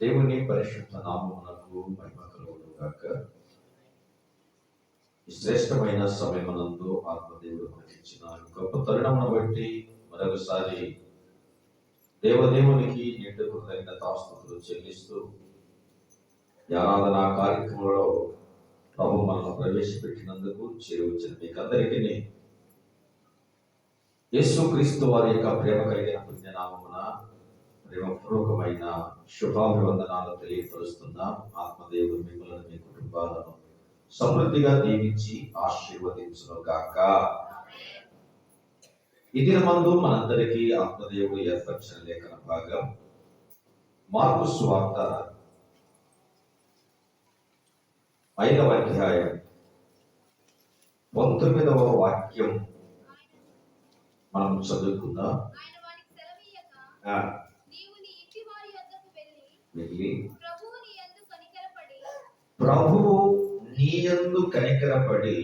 దేవుని పరిశుద్ధ నామమునకు మహిమ కలుగును గాక. ఈ శ్రేష్టమైన సమయమునందు ఆత్మదేవుడు మనకిచ్చిన గొప్ప తరుణమును బట్టి మరొకసారి దేవదేవునికి నిండు కృతజ్ఞతాస్తుతులు చెల్లిస్తూ ఈ ఆరాధనా కార్యక్రమంలో ప్రభు మనల్ని ప్రవేశపెట్టినందుకు చేరువచ్చిన మీకందరికీ యేసుక్రీస్తు వారి యొక్క ప్రేమ కలిగిన పుణ్యనామమున ప్రేమపూర్వకమైన శుభాభివందనాలు తెలియపరుస్తున్నాం. ఆత్మదేవుడు మిమ్మల్ని మీ కుటుంబాలను సమృద్ధిగా దీవించి ఆశీర్వదించును గాక. ఈ దినమందు మనందరికీ ఆత్మదేవుడు ఏర్పరిచిన లేఖన భాగం మార్కు సువార్త 5వ అధ్యాయం 19వ వాక్యం మనం చదువుకుందాం. వెళ్ళి ప్రభువు నీ యందు కనికరపడి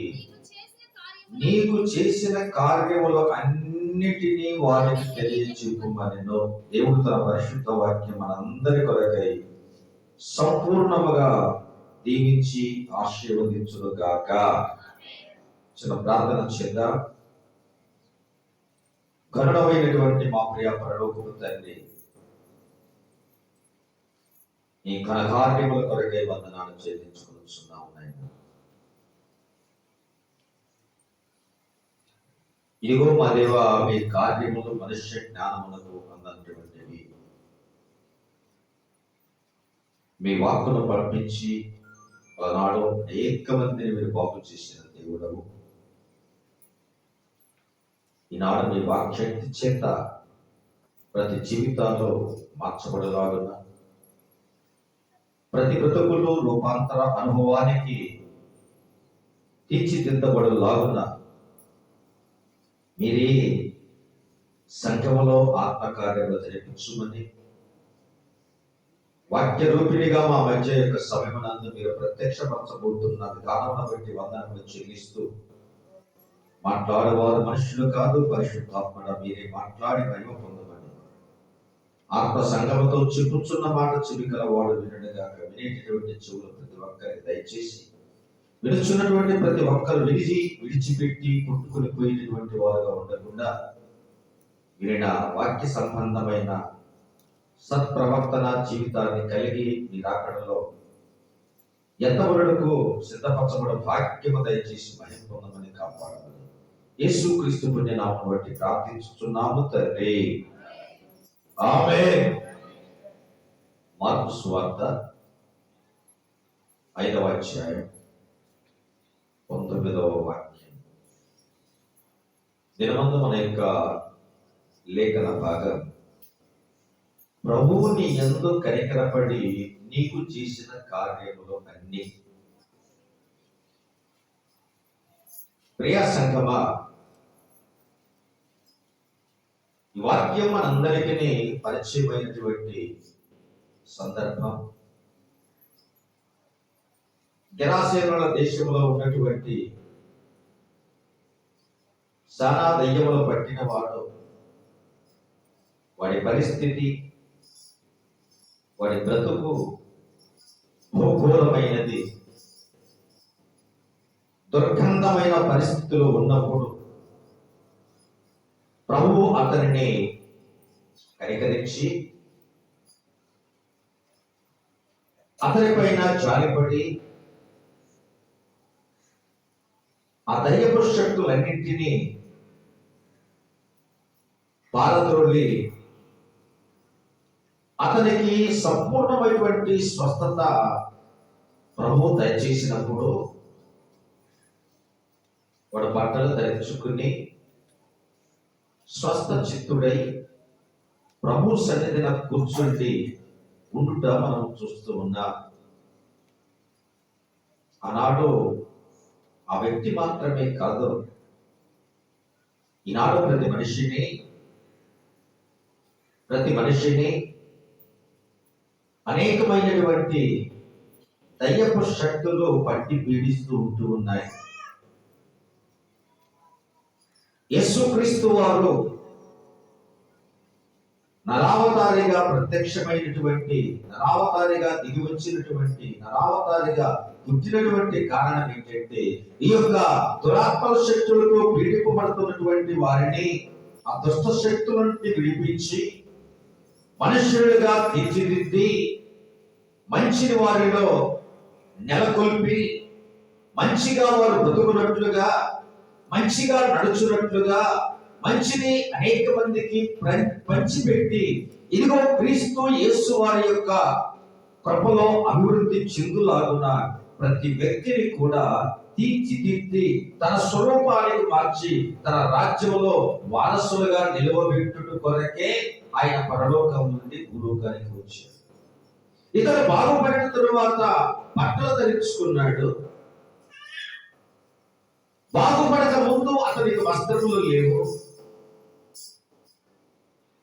నీకు చేసిన కార్యములు అన్నిటినీ వారికి తెలియచెప్పుమనెను. దేవుడు తన పరిశుద్ధ వాక్యం మనందరి కొరకై సంపూర్ణముగా దీవించి ఆశీర్వదించును గాక. చిన్న ప్రార్థన చేద్దాం. కరుణమైనటువంటి మా ప్రియ పరలోకపు తండ్రి, ఈ ఘనకార్యముల కొరకై వందనాలు చెల్లించుకుంటున్నాము నాయన. ఇదిగో మా దేవ, మీ కార్యములు మనుష్య జ్ఞానమునకు అందనటువంటివి. మీ వాక్కును పంపించి ఆనాడు అనేక మందిని మీరు బాగు చేసిన దేవుడవు. ఈనాడు మీ వాక్శక్తి చేత ప్రతి జీవితాల్లో మార్చబడలాగున, ప్రతి బ్రతుకులు రూపాంతర అనుభవానికి తీర్చిదిద్దబడలాగున మీరే సంఘములో ఆత్మకార్యములు జరిపించుమని, వాక్య రూపిణిగా మా మధ్య యొక్క సమయమునందు మీరు ప్రత్యక్షపరచబోతున్న విధానమును బట్టి వందనములు చెల్లిస్తూ, మాట్లాడేవారు మనుషులు కాదు, పరిశుద్ధాత్మడ మీరే మాట్లాడి మహిమ పొందమని, ఆత్మ సంగమతో చెప్పుచున్న మాట చెవికలవాడు వినడుగాక. వినేటటువంటి చెవులు ప్రతి ఒక్కరికి దయచేసి, వినుచున్నటువంటి ప్రతి ఒక్కరు విడిచిపెట్టి కొట్టుకుని పోయేటటువంటి వారుగా ఉండకుండా, వినిన వాక్య సంబంధమైన సత్ప్రవర్తన జీవితాన్ని కలిగి మీ రాకడలో ఎంతవరకు సిద్ధపరచబడ భాగ్యము దయచేసి మహిమ పొందమని కాపాడమని యేసుక్రీస్తు పుణ్యనామమును బట్టి ప్రార్థించుచున్నాము తండ్రి. ఆమేన్. మార్కు సువార్త 5వ అధ్యాయం 19వ వాక్యం. దినమందు మన యొక్క లేఖన భాగం ప్రభువు నీ యందు కనికరపడి నీకు చేసిన కార్యములు అన్ని. ప్రియ సంఘమా, ఈ వాక్యం మనందరికీ పరిచయమైనటువంటి సందర్భం. గెరాసేనుల దేశంలో ఉన్నటువంటి సానా దయ్యములు పట్టిన వాడు, వాడి పరిస్థితి, వాడి బ్రతుకు భూఘోరమైనది. దుర్గంధమైన పరిస్థితులు ఉన్నప్పుడు ప్రభువు అతనిని కనికరించి అతనిపైన జాలిపడి ఆ దయ్యపు శక్తులన్నింటినీ పారద్రోలి అతనికి సంపూర్ణమైనటువంటి స్వస్థత ప్రభు దయచేసినప్పుడు వాడు బట్టలు ధరించుకుని స్వస్థ చిత్తుడై ప్రభు సన్నిధిన కూర్చుండి ఉండుట మనం చూస్తూ ఉన్నాం. ఆనాడు ఆ వ్యక్తి మాత్రమే కాదు, ఈనాడు ప్రతి మనిషిని అనేకమైనటువంటి దయ్యపు శక్తులు పట్టి పీడిస్తూ ఉంటూ ఉన్నాయి. యేసుక్రీస్తు వారు నరావతారిగా ప్రత్యక్షమైనటువంటి, నరావతారిగా దిగి వచ్చినటువంటి, నరావతారిగా పుట్టినటువంటి కారణం ఏంటంటే ఈ యొక్క దురాత్మ శక్తులతో పీడింపబడుతున్నటువంటి వారిని ఆ దుష్ట శక్తుల నుండి విడిపించి మనుష్యులుగా తీర్చిదిద్ది మంచిని వారిలో నెలకొల్పి మంచిగా వారు బ్రతుకున్నట్లుగా, మంచిగా నడుచున్నట్లుగా, మంచిని అనేక మందికి పంచిపెట్టి ఇదిగో క్రీస్తు యేసు వారి యొక్క కృపలో అభివృద్ధి చెందులాగున ప్రతి వ్యక్తిని కూడా తీర్చిదిద్ది తన స్వరూపానికి మార్చి తన రాజ్యంలో వారసులుగా నిలవబెట్టుట కొరకే ఆయన పరలోకం నుండి భూలోకానికి వచ్చాడు. ఇతను బాగుపడిన తరువాత బట్టలు ధరించుకున్నాడు. బాగుపడక ముందు అతనికి వస్త్రములు లేవు.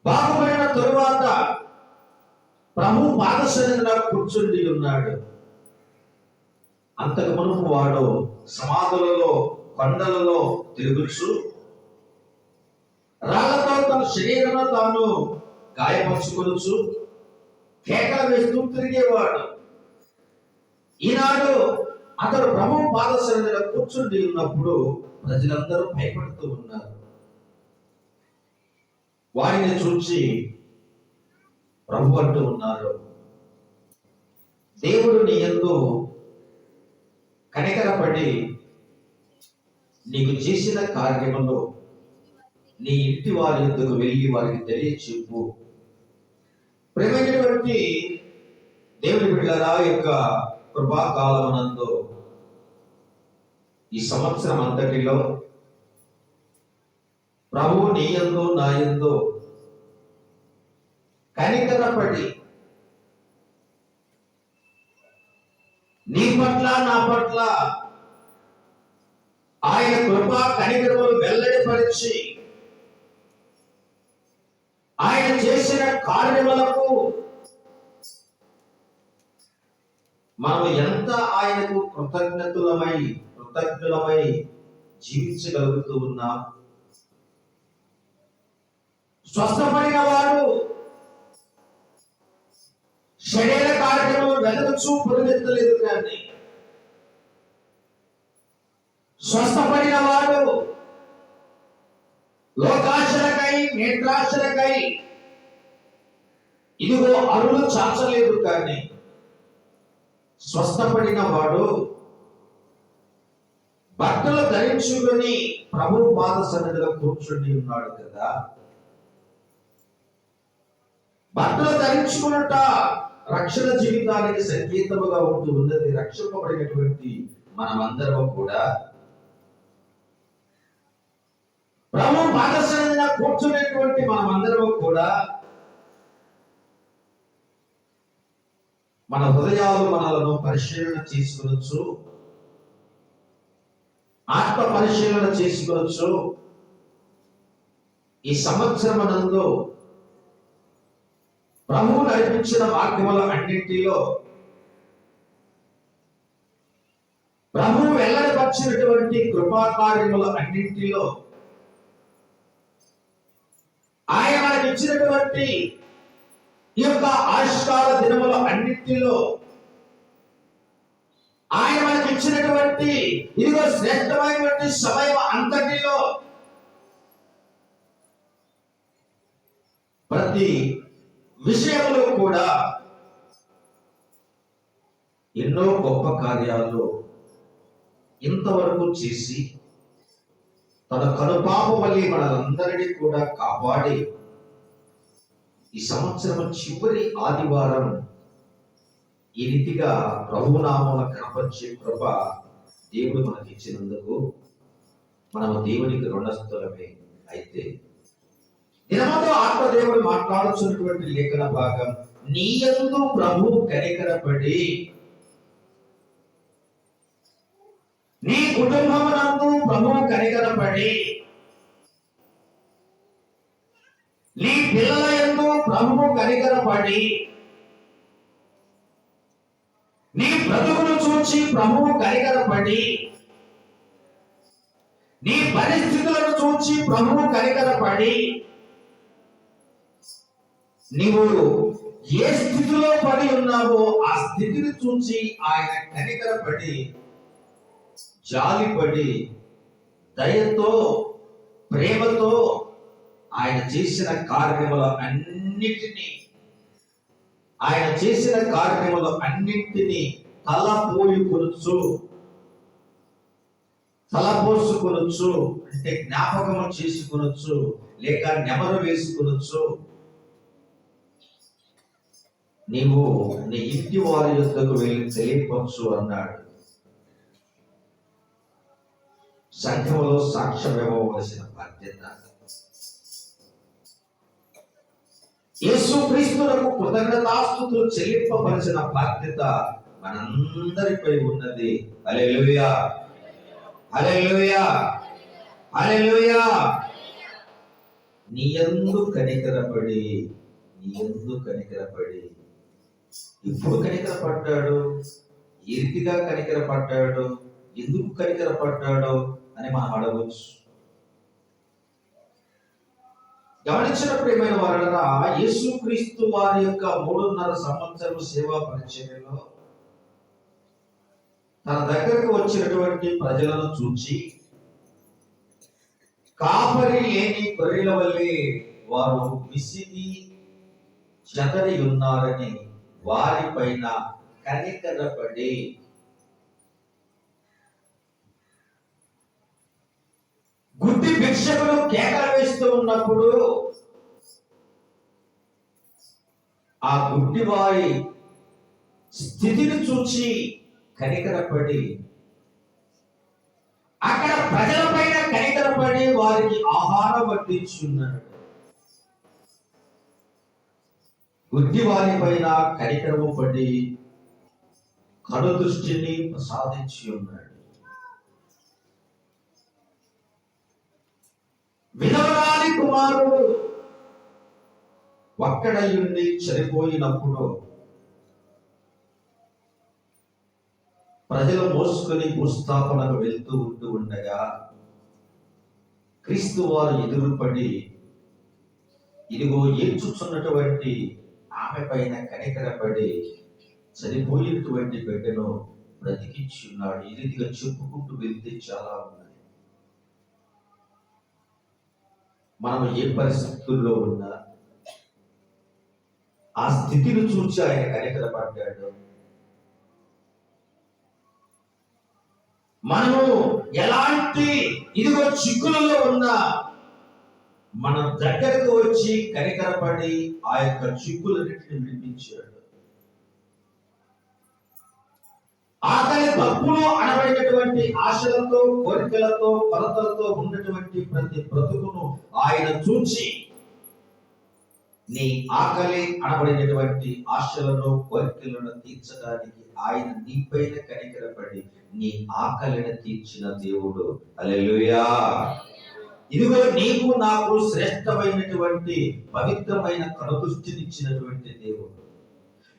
బాగుపడిన తరువాత ప్రభు పాదసన్నిధిలో కూర్చుండి ఉన్నాడు. అంతకు మునుపు వాడు సమాధులలో, కొండలలో తిరుగుచు రాళ్లతో తన శరీరంలో తాను గాయపరుచుకొనుచు కేకలు వేస్తూ తిరిగేవాడు. ఈనాడు అతడు ప్రభు పాదసన్నిధిలో కూర్చుండి ఉన్నప్పుడు ప్రజలందరూ భయపడుతూ ఉన్నారు. వారిని చూచి ప్రభు అంటూ ఉన్నారు, దేవుడు నీ యందు కనికరపడి నీకు చేసిన కార్యములో నీ ఇంటి వారి యుద్ధకు వెళ్ళి వారికి తెలియచెప్పు. ప్రేమైనటువంటి దేవుని బిడ్డలారా, యొక్క కృపాకాలమునందు ఈ సంవత్సరం అంతటిలో ప్రభువు నీ యందు నా యందు కనికరపడి నీ పట్ల నా పట్ల ఆయన కృపా కనికరములు వెల్లడిపరిచి ఆయన చేసిన కార్యములకు మనం ఎంత ఆయనకు కృతజ్ఞులమై జీవించగలుగుతూ ఉన్నాం. స్వస్థపడిన వాడు శరీర కార్యములు వెదకుచూ పురుగెత్తలేదు, కానీ స్వస్థపడిన వాడు లోకాశలకై, నేత్రాశలకై ఇదిగో అరులు చాచలేదు, కానీ స్వస్థపడిన వాడు బట్టలు ధరించుకొని ప్రభు పాద సన్నిధిలో కూర్చుని ఉన్నాడు కదా. బట్టలు ధరించుకున్నట రక్షణ జీవితానికి సంకేతముగా ఉంటూ ఉన్నది. రక్షింపబడినటువంటి మనమందరం కూడా ప్రభు పాద సన్నిధిలో కూర్చునేటువంటి మనమందరం కూడా మన హృదయాలు మనలను పరిశీలన చేసుకోవచ్చు, ఆత్మ పరిశీలన చేసుకోవచ్చు. ఈ సంవత్సరమునందు ప్రభువు నడిపించిన మార్గముల అన్నింటిలో, ప్రభువు వెల్లడిపరిచినటువంటి కృపాకార్యముల అన్నింటిలో, ఆయన మనకి ఇచ్చినటువంటి ఈ యొక్క ఆయుష్కాల దినముల అన్నింటిలో, ఆయన మనకి ఇచ్చినటువంటి ఇదిగో శ్రేష్టమైనటువంటి సమయం అంతటిలో ప్రతి విషయంలో కూడా ఎన్నో గొప్ప కార్యాలు ఇంతవరకు చేసి తన కనుపాప వల్ల మనందరినీ కూడా కాపాడి ఈ సంవత్సరం చివరి ఆదివారం ఈ రీతిగా ప్రభునామమున కనపరిచే కృప దేవుడు మనకి ఇచ్చినందుకు మనము దేవునికి రుణస్థులమే. అయితే దినమంతా ఆత్మదేవుడు మాట్లాడుతున్నటువంటి లేఖన భాగం, నీ యందు ప్రభు కనికరపడి నీ కుటుంబమునందు ప్రభు కనికరపడి నీ పిల్లల యందు ప్రభు కనికరపడి నీ బ్రతుకును చూచి ప్రభువు కనికరపడి నీ పరిస్థితులను చూచి ప్రభువు కనికరపడి నీవు ఏ స్థితిలో పడి ఉన్నావో ఆ స్థితిని చూసి ఆయన కనికరపడి జాలిపడి దయతో ప్రేమతో ఆయన చేసిన కార్యముల అన్నిటినీ తలపోసుకొనొచ్చు అంటే జ్ఞాపకము చేసుకొనొచ్చు, లేక నెమరు వేసుకొనొచ్చు. నీవు నీ ఇంటి వారి యొద్దకు వెళ్ళి తెలియపరచు అన్నాడు. సంఘములో సాక్ష్యం ఇవ్వవలసిన బాధ్యత, యేసు క్రీస్తునకు కృతజ్ఞతాస్తుతులు చెల్లింపవలసిన బాధ్యత మనందరిపై ఉన్నది. హల్లెలూయా, హల్లెలూయా, హల్లెలూయా. నీ యందు కనికరపడి ఎప్పుడు కనికరపడ్డాడు, ఏ రీతిగా కనికరపడ్డాడు, ఎందుకు కనికరపడ్డాడు అని మనం అడగవచ్చు. గమనించిన ప్రియమైన వారలారా, యేసుక్రీస్తు వారి యొక్క 3.5 సంవత్సరం సేవా పరిచర్యలో తన దగ్గరకు వచ్చినటువంటి ప్రజలను చూచి కాపరి లేని గొర్రెల వల్లే వారు విసిగి చెదరి ఉన్నారని వారి పైన కనికరపడి గుడ్డి భిక్షకులు కేకలు వేస్తూ ఉన్నప్పుడు ఆ గుడ్డి వారి స్థితిని చూచి కనికరపడి అక్కడ ప్రజల పైన కనికరపడి వారికి ఆహారం వడ్డించున్నాడు. గుడ్డి వారి పైన కనికరము పడి కను దృష్టిని ప్రసాదించి ఉన్నాడు. విధవరాలి కుమారుడు ఒక్కడయ్యుండి చనిపోయినప్పుడు ప్రజలు మోసుకొని భూస్థాపనకు వెళ్తూ ఉండగా క్రీస్తు వారు ఎదురుపడి ఇదిగో ఏడ్చుచున్నటువంటి ఆమె పైన కనికరపడి చనిపోయినటువంటి బిడ్డను బ్రతికించి ఉన్నాడు. ఈ రీతిగా చెప్పుకుంటూ వెళ్తే చాలా ఉన్నాయి. మనం ఏ పరిస్థితుల్లో ఉన్నా ఆ స్థితిని చూసి ఆయన కనికరపడ్డాడు. మనము ఎలాంటి ఇదిగో చిక్కులలో ఉన్నా మన దగ్గరకు వచ్చి కనికరపడి ఆ యొక్క చిక్కులన్నింటిని విడిపించాడు. ఆకలి తప్పులు అనబడినటువంటి ఆశలతో, కోరికలతో, కొరతలతో ఉన్నటువంటి ప్రతి బ్రతుకును ఆయన చూచి నీ ఆకలి అనబడినటువంటి ఆశలను, కోరికలను తీర్చడానికి ఆయన నీపైన కనికరపడి నీ ఆకలిని తీర్చిన దేవుడు. హల్లెలూయా. ఇదిగో నీకు నాకు శ్రేష్టమైనటువంటి పవిత్రమైన కనుదృష్టినిచ్చినటువంటి దేవుడు.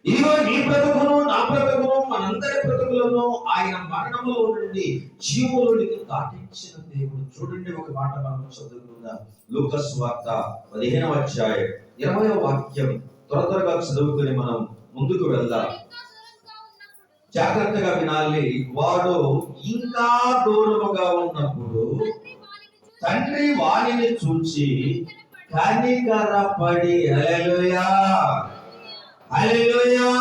ఇదిగో నీ బ్రతుకును, నా బ్రతుకును, మనందరి బ్రతుకులను ఆయన మరణములో నుండి జీవులోనికి దాటించిన దేవుడు. చూడండి, ఒక మాట మనం చదువుకుందాం. లూకా సువార్త 15వ అధ్యాయం 20వ వాక్యం త్వరగా చదువుకుని మనం ముందుకు వెళ్దాం. జాగ్రత్తగా వినాలి. వాడు ఇంకా దూరముగా ఉన్నప్పుడు తండ్రి వారిని చూచి కనికరపడి, హల్లెలూయా, హల్లెలూయా,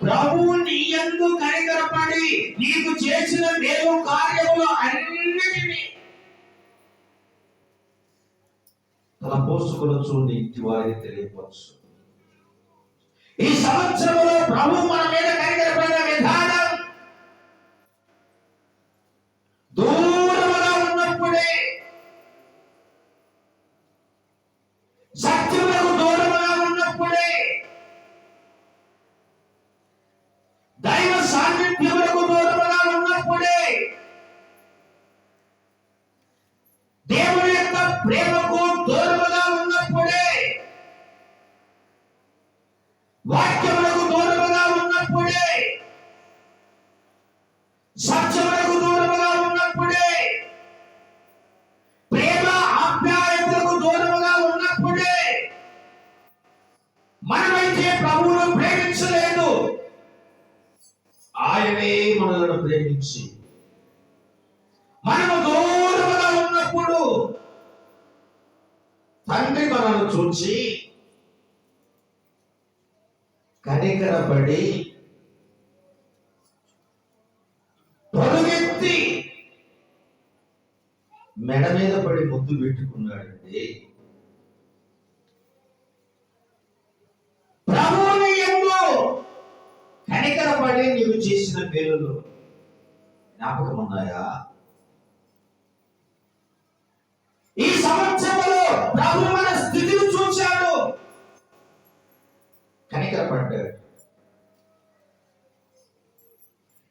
ప్రభువు నీ యందు కనికరపడి నీకు చేసిన మేలు కార్యములు అన్నిటినీ తల పోసుకొనొచ్చు, నీ ఇంటి వారికి తెలియవచ్చు. ఈ సంవత్సరంలో ప్రభు మన మీద కనికరపడిన విధానం దూరముగా ఉన్నప్పుడే, సత్యములకు దూరముగా ఉన్నప్పుడే, దైవ సాన్నిధ్యములకు దూరముగా ఉన్నప్పుడే, దేవుని యొక్క ప్రేమకు దూరముగా ఉన్నప్పుడే, వాక్యములకు దూరముగా ఉన్నప్పుడే, సత్యములకు దూరముగా ఉన్నప్పుడే, ప్రేమ ఆప్యాయతలకు దూరముగా ఉన్నప్పుడే మనమైతే ప్రభువును ప్రేమించలేదు, ఆయనే మనలను ప్రేమించి మనము దూరముగా ఉన్నప్పుడు తండ్రి మనల్ని చూచి కనికరపడి పరుగెత్తి మెడ మీద పడి ముద్దు పెట్టుకున్నాడండి. ప్రభువుని యందు కనికరపడి నీవు చేసిన మేలులు జ్ఞాపకం ఉన్నాయా? ఈ సంవత్సరంలో ప్రభు మన స్థితిని చూచాడు, కనికరపడ్డాడు.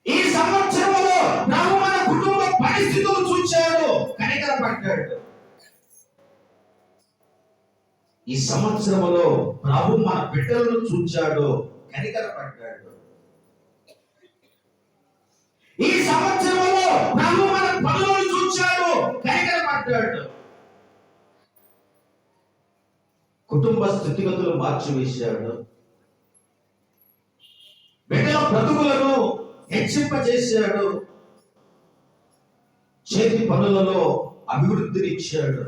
ఈ సంవత్సరంలో ప్రభు మన కుటుంబ పరిస్థితులు చూచాడు, కనికరపడ్డాడు. ఈ సంవత్సరంలో ప్రభు మన బిడ్డలను చూచాడు, కనికరపడ్డాడు. ఈ సంవత్సరంలో ప్రభు మన పనులను చూచాడు, కనికరపడ్డాడు. కుటుంబ స్థితిగతులు మార్చివేశాడు, బిడ్డల బ్రతుకులను హెచ్చింపజేశాడు, చేతి పనులలో అభివృద్ధినిచ్చాడు.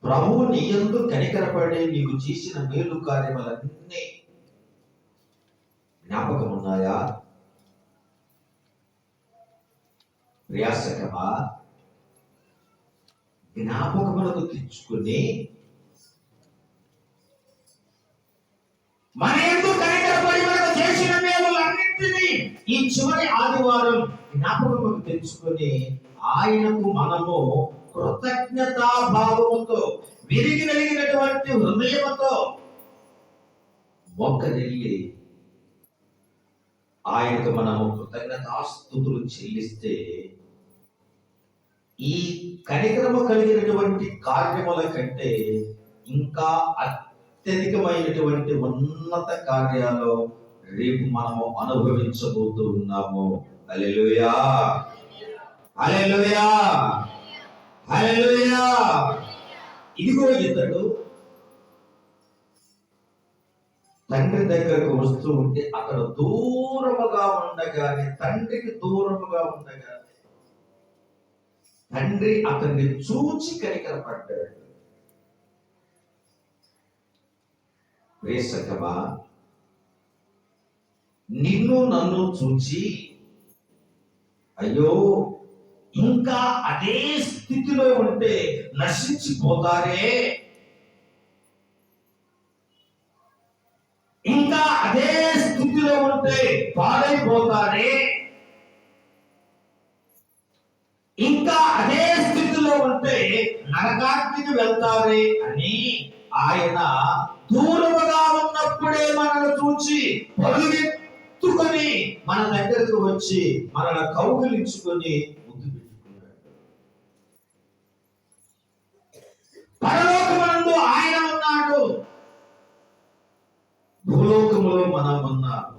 ప్రభువు నీ యందు కనికరపడి నీకు చేసిన మేలు కార్యములన్నీ జ్ఞాపకం ఉన్నాయా? ప్రయాసకమా? జ్ఞాపకములకు తెచ్చుకుని మన యందు కనికరపడి మనకు చేసిన మేలులన్నింటినీ ఈ చివరి ఆదివారం జ్ఞాపకములకు తెచ్చుకొని ఆయనకు మనము కృతజ్ఞతాభావముతో విరిగి వెలిగినటువంటి హృదయముతో మొక్కరిల్లి ఆయనకు మనము కృతజ్ఞతాస్తుతులు చెల్లిస్తే ఈ కనికరము కలిగినటువంటి కార్యముల కంటే ఇంకా అత్యధికమైనటువంటి ఉన్నత కార్యాలు రేపు మనము అనుభవించబోతూ ఉన్నాము. హల్లెలూయా, హల్లెలూయా, హల్లెలూయా. ఇదిగో ఇతడు తండ్రి దగ్గరకు వస్తూ ఉంటే అతడు దూరముగా ఉండగానే, తండ్రికి దూరముగా ఉండగానే తండ్రి అతన్ని చూచి కనికరపడ్డాడు. ప్రియసఖమా, నిన్ను నన్ను చూచి అయ్యో ఇంకా అదే స్థితిలో ఉంటే నశించిపోతారే, ఇంకా అదే స్థితిలో ఉంటే పాడైపోతారే, ఇంకా అదే స్థితిలో ఉంటే నరకాగ్నికి వెళ్తారే అని ఆయన దూరముగా ఉన్నప్పుడే మనల్ని చూచి పరుగెత్తుకొని మన దగ్గరకు వచ్చి మనల్ని కౌగిలించుకొని ముద్దు పెట్టుకున్నాడు. పరలోకమందు ఆయన ఉన్నాడు, భూలోకములో మనం ఉన్నాము.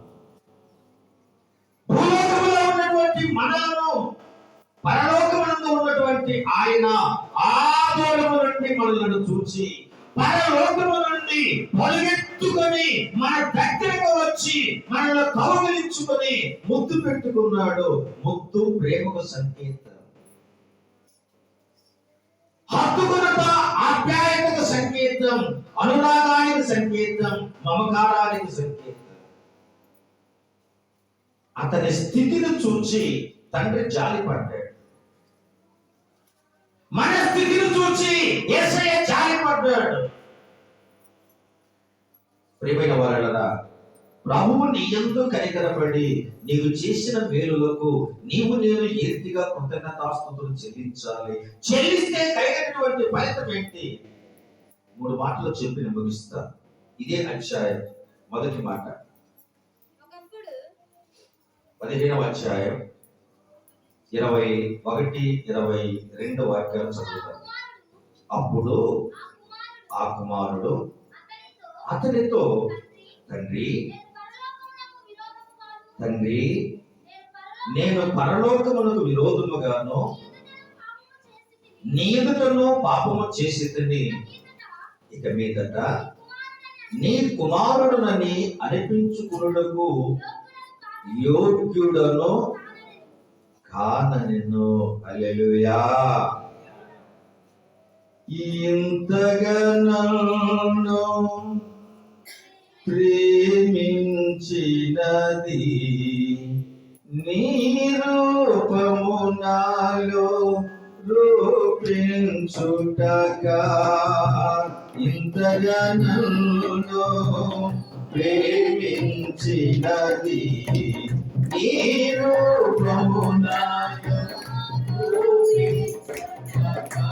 భూలోకములో ఉన్నటువంటి మనలను పరలోకమునందు ఉన్నటువంటి ఆయన ఆ దూరము నుండి మనలను చూచి పరలోకము నుండి పరుగెత్తుకొని మన దగ్గరకు వచ్చి మనల్ని కౌగిలించుకొని ముద్దు పెట్టుకున్నాడు. ముద్దు ప్రేమకు సంకేతం, హత్తుకున్నత ఆప్యాయతకు సంకేతం, అనురాగానికి సంకేతం, మమకారానికి సంకేతం. అతని స్థితిని చూచి తండ్రి జాలిపడ్డాడు. మన స్థితిని చూచి యేసయ్య జాలిపడ్డాడు. ప్రియమైన వారలారా, ప్రభువు నీ యందు కనికరపడి నీవు చేసిన మేలులకు నీవు నేను ఏ రీతిగా కృతజ్ఞతాస్తుతులు చెల్లించాలి, చెల్లిస్తే కలిగినటువంటి ఫలితం ఏంటి? 3 మాటలు చెప్పి నేను ముగిస్తా. ఇదే అధ్యాయం మొదటి మాట, 15వ అధ్యాయం 21, 22 వాక్యాలు చదువుతాను. అప్పుడు ఆ కుమారుడు అతనితో, తండ్రి తండ్రి నేను పరలోకమునకు విరోధముగాను నీ ఎదుటను పాపము చేసితిని, ఇక మీదట నీ కుమారుడునని అనిపించుకున్నకు యోగ్యుడను కాననెను. హల్లెలూయా. ఇంతగా నన్ను ప్రేమించినది నీ రూపము నాలో రూపించుటగా. ఇంతగా నన్ను ప్రేమించినది నీ రూపము నాలో రూపించుటగా.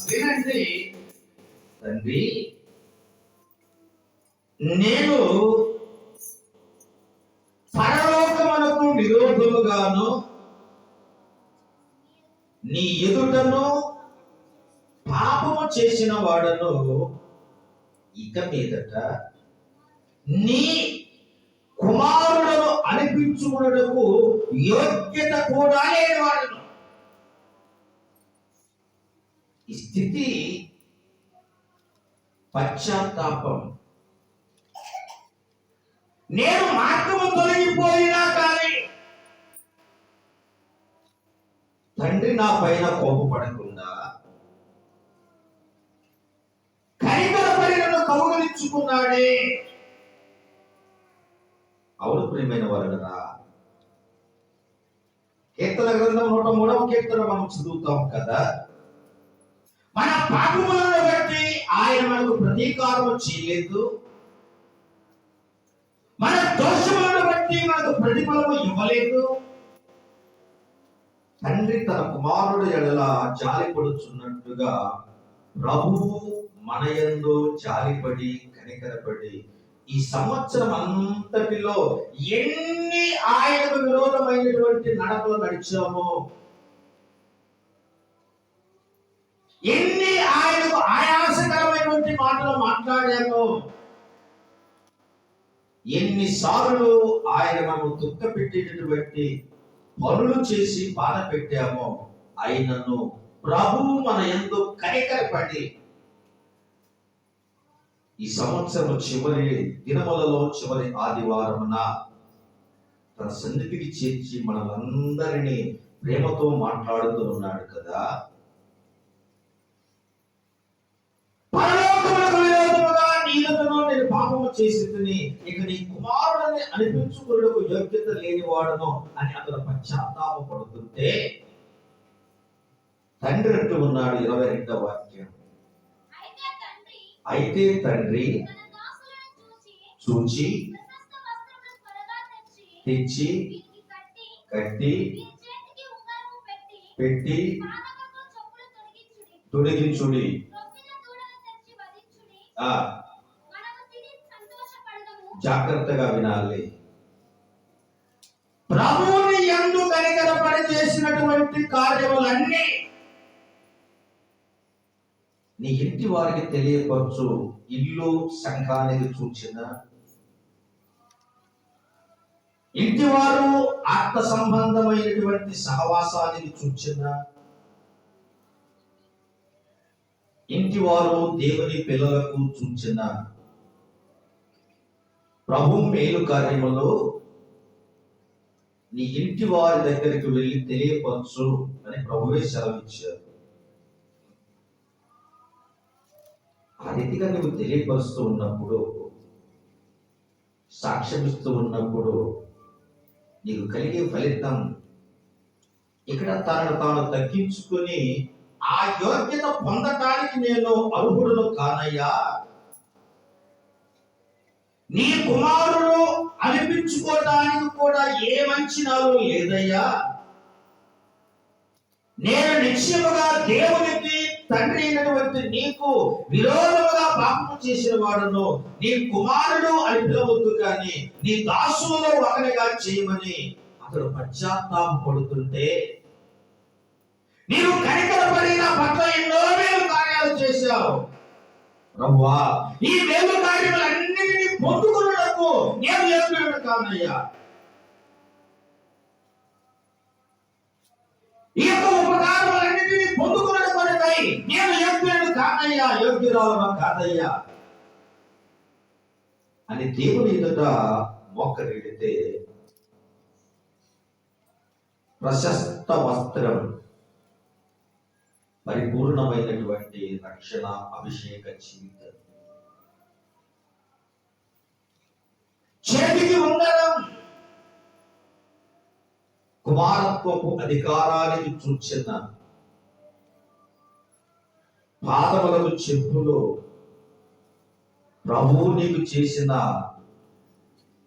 వినండి తండ్రి, నేను పరలోకమునకు విరోధముగాను నీ ఎదుటను పాపము చేసిన వాడను ఇక మీదట నీ కుమారులను అనిపించుకున్నకు యోగ్యత కూడా లేని వాడను. ఈ స్థితి పశ్చాత్తాపం. నేను మార్గము తొలగిపోయినా కానీ తండ్రి నా పైన కోపపడకుండా కనికరపడి నన్ను కౌగిలించుకున్నాడే. అవును ప్రియమైన వారరా, కీర్తన గ్రంథం 103వ కీర్తన మనం చదువుతాం కదా. మన పాపములను బట్టి ఆయన మనకు ప్రతీకారం చేయలేదు, మన దోషములను బట్టి మనకు ప్రతిఫలము ఇవ్వలేదు. తండ్రి తన కుమారుడు ఎడల జాలిపడుచున్నట్టుగా ప్రభువు మన యందు జాలిపడి కనికరపడి ఈ సంవత్సరం అంతటిలో ఎన్ని ఆయనకు విరోధమైనటువంటి నడకలు నడిచామో, ఎన్ని ఆయనకు ఆయాసకరమైనటువంటి మాటలు మాట్లాడామో, ఎన్నిసార్లు ఆయన మనం దుఃఖ పెట్టేటటువంటి పనులు చేసి బాధ పెట్టామో, ఆయనను ప్రభువు మన యందు కనికరపడి ఈ సంవత్సరం చివరి దినములలో చివరి ఆదివారమున తన సన్నిధికి చేర్చి మనలందరినీ ప్రేమతో మాట్లాడుతూ ఉన్నాడు కదా. పరలోకమునకు విరోధముగా నీ ఎదుటను నేను పాపము చేసితిని, ఇక నీ కుమారుడని అనిపించుకున్నకు యోగ్యత లేని వాడను అని అతను పశ్చాత్తాపపడుతుంటే తండ్రి అంటూ ఉన్నాడు 22వ వాక్యం. అయితే తండ్రి చూచి తెచ్చి కట్టి పెట్టి తొలగించుడి. జాగ్రత్తగా వినాలి. ప్రభువుని యందు కనికరపడి చేసినటువంటి కార్యములన్నీ నీ ఇంటి వారికి తెలియపరచు. ఇల్లు సంఘానికి సూచన, ఇంటి వారు ఆత్మ సంబంధమైనటువంటి సహవాసానికి సూచన, ఇంటి వారు దేవుని పిల్లలకు సూచన. ప్రభు మేలు కార్యములో నీ ఇంటి వారి దగ్గరికి వెళ్ళి తెలియపరచు అని ప్రభువే సెలవిచ్చారు. ఆ రీతిగా నువ్వు తెలియపరుస్తూ ఉన్నప్పుడు, సాక్ష్యమిస్తూ ఉన్నప్పుడు నీకు కలిగే ఫలితం ఇక్కడ తనను తాను తగ్గించుకొని ఆ యోగ్యత పొందటానికి నేను అర్హుడును కానయ్యా, నీ కుమారుడు అనిపించుకోవటానికి కూడా ఏ మంచి నాలో లేదయ్యా, నేను నిశ్చయముగా దేవునికి తండ్రి అయినటువంటి నీకు విరోధముగా పాపము చేసిన వాడును, నీ కుమారుడు అని పిలవద్దు కానీ నీ దాసులలో ఒకరిగా చేయమని అతడు పశ్చాత్తాపడుతుంటే, నీవు కనికరపడి నా పట్ల ఎన్నో మేలు కార్యాలు చేశావు ప్రభువా, ఈ మేలు కార్యములన్నిటినీ పొందుకున్నకు నేను యోగ్యుడను కానయ్యా, ఈ యొక్క ఉపకారములన్నిటినీ పొందుకున్న కొరకై నేను యోగ్యుడను కానయ్యా, యోగ్యురాలను కాదయ్యా అని దేవుని ఎదుట మోకరిల్లితే ప్రశస్త వస్త్రం, పరిపూర్ణమైనటువంటి రక్షణ, అభిషేక జీవితం, చేతికి ఉంగరం, కుమారత్వపు అధికారానికి సూచన, పాదములకు చెప్పులు, ప్రభువు నీకు చేసిన,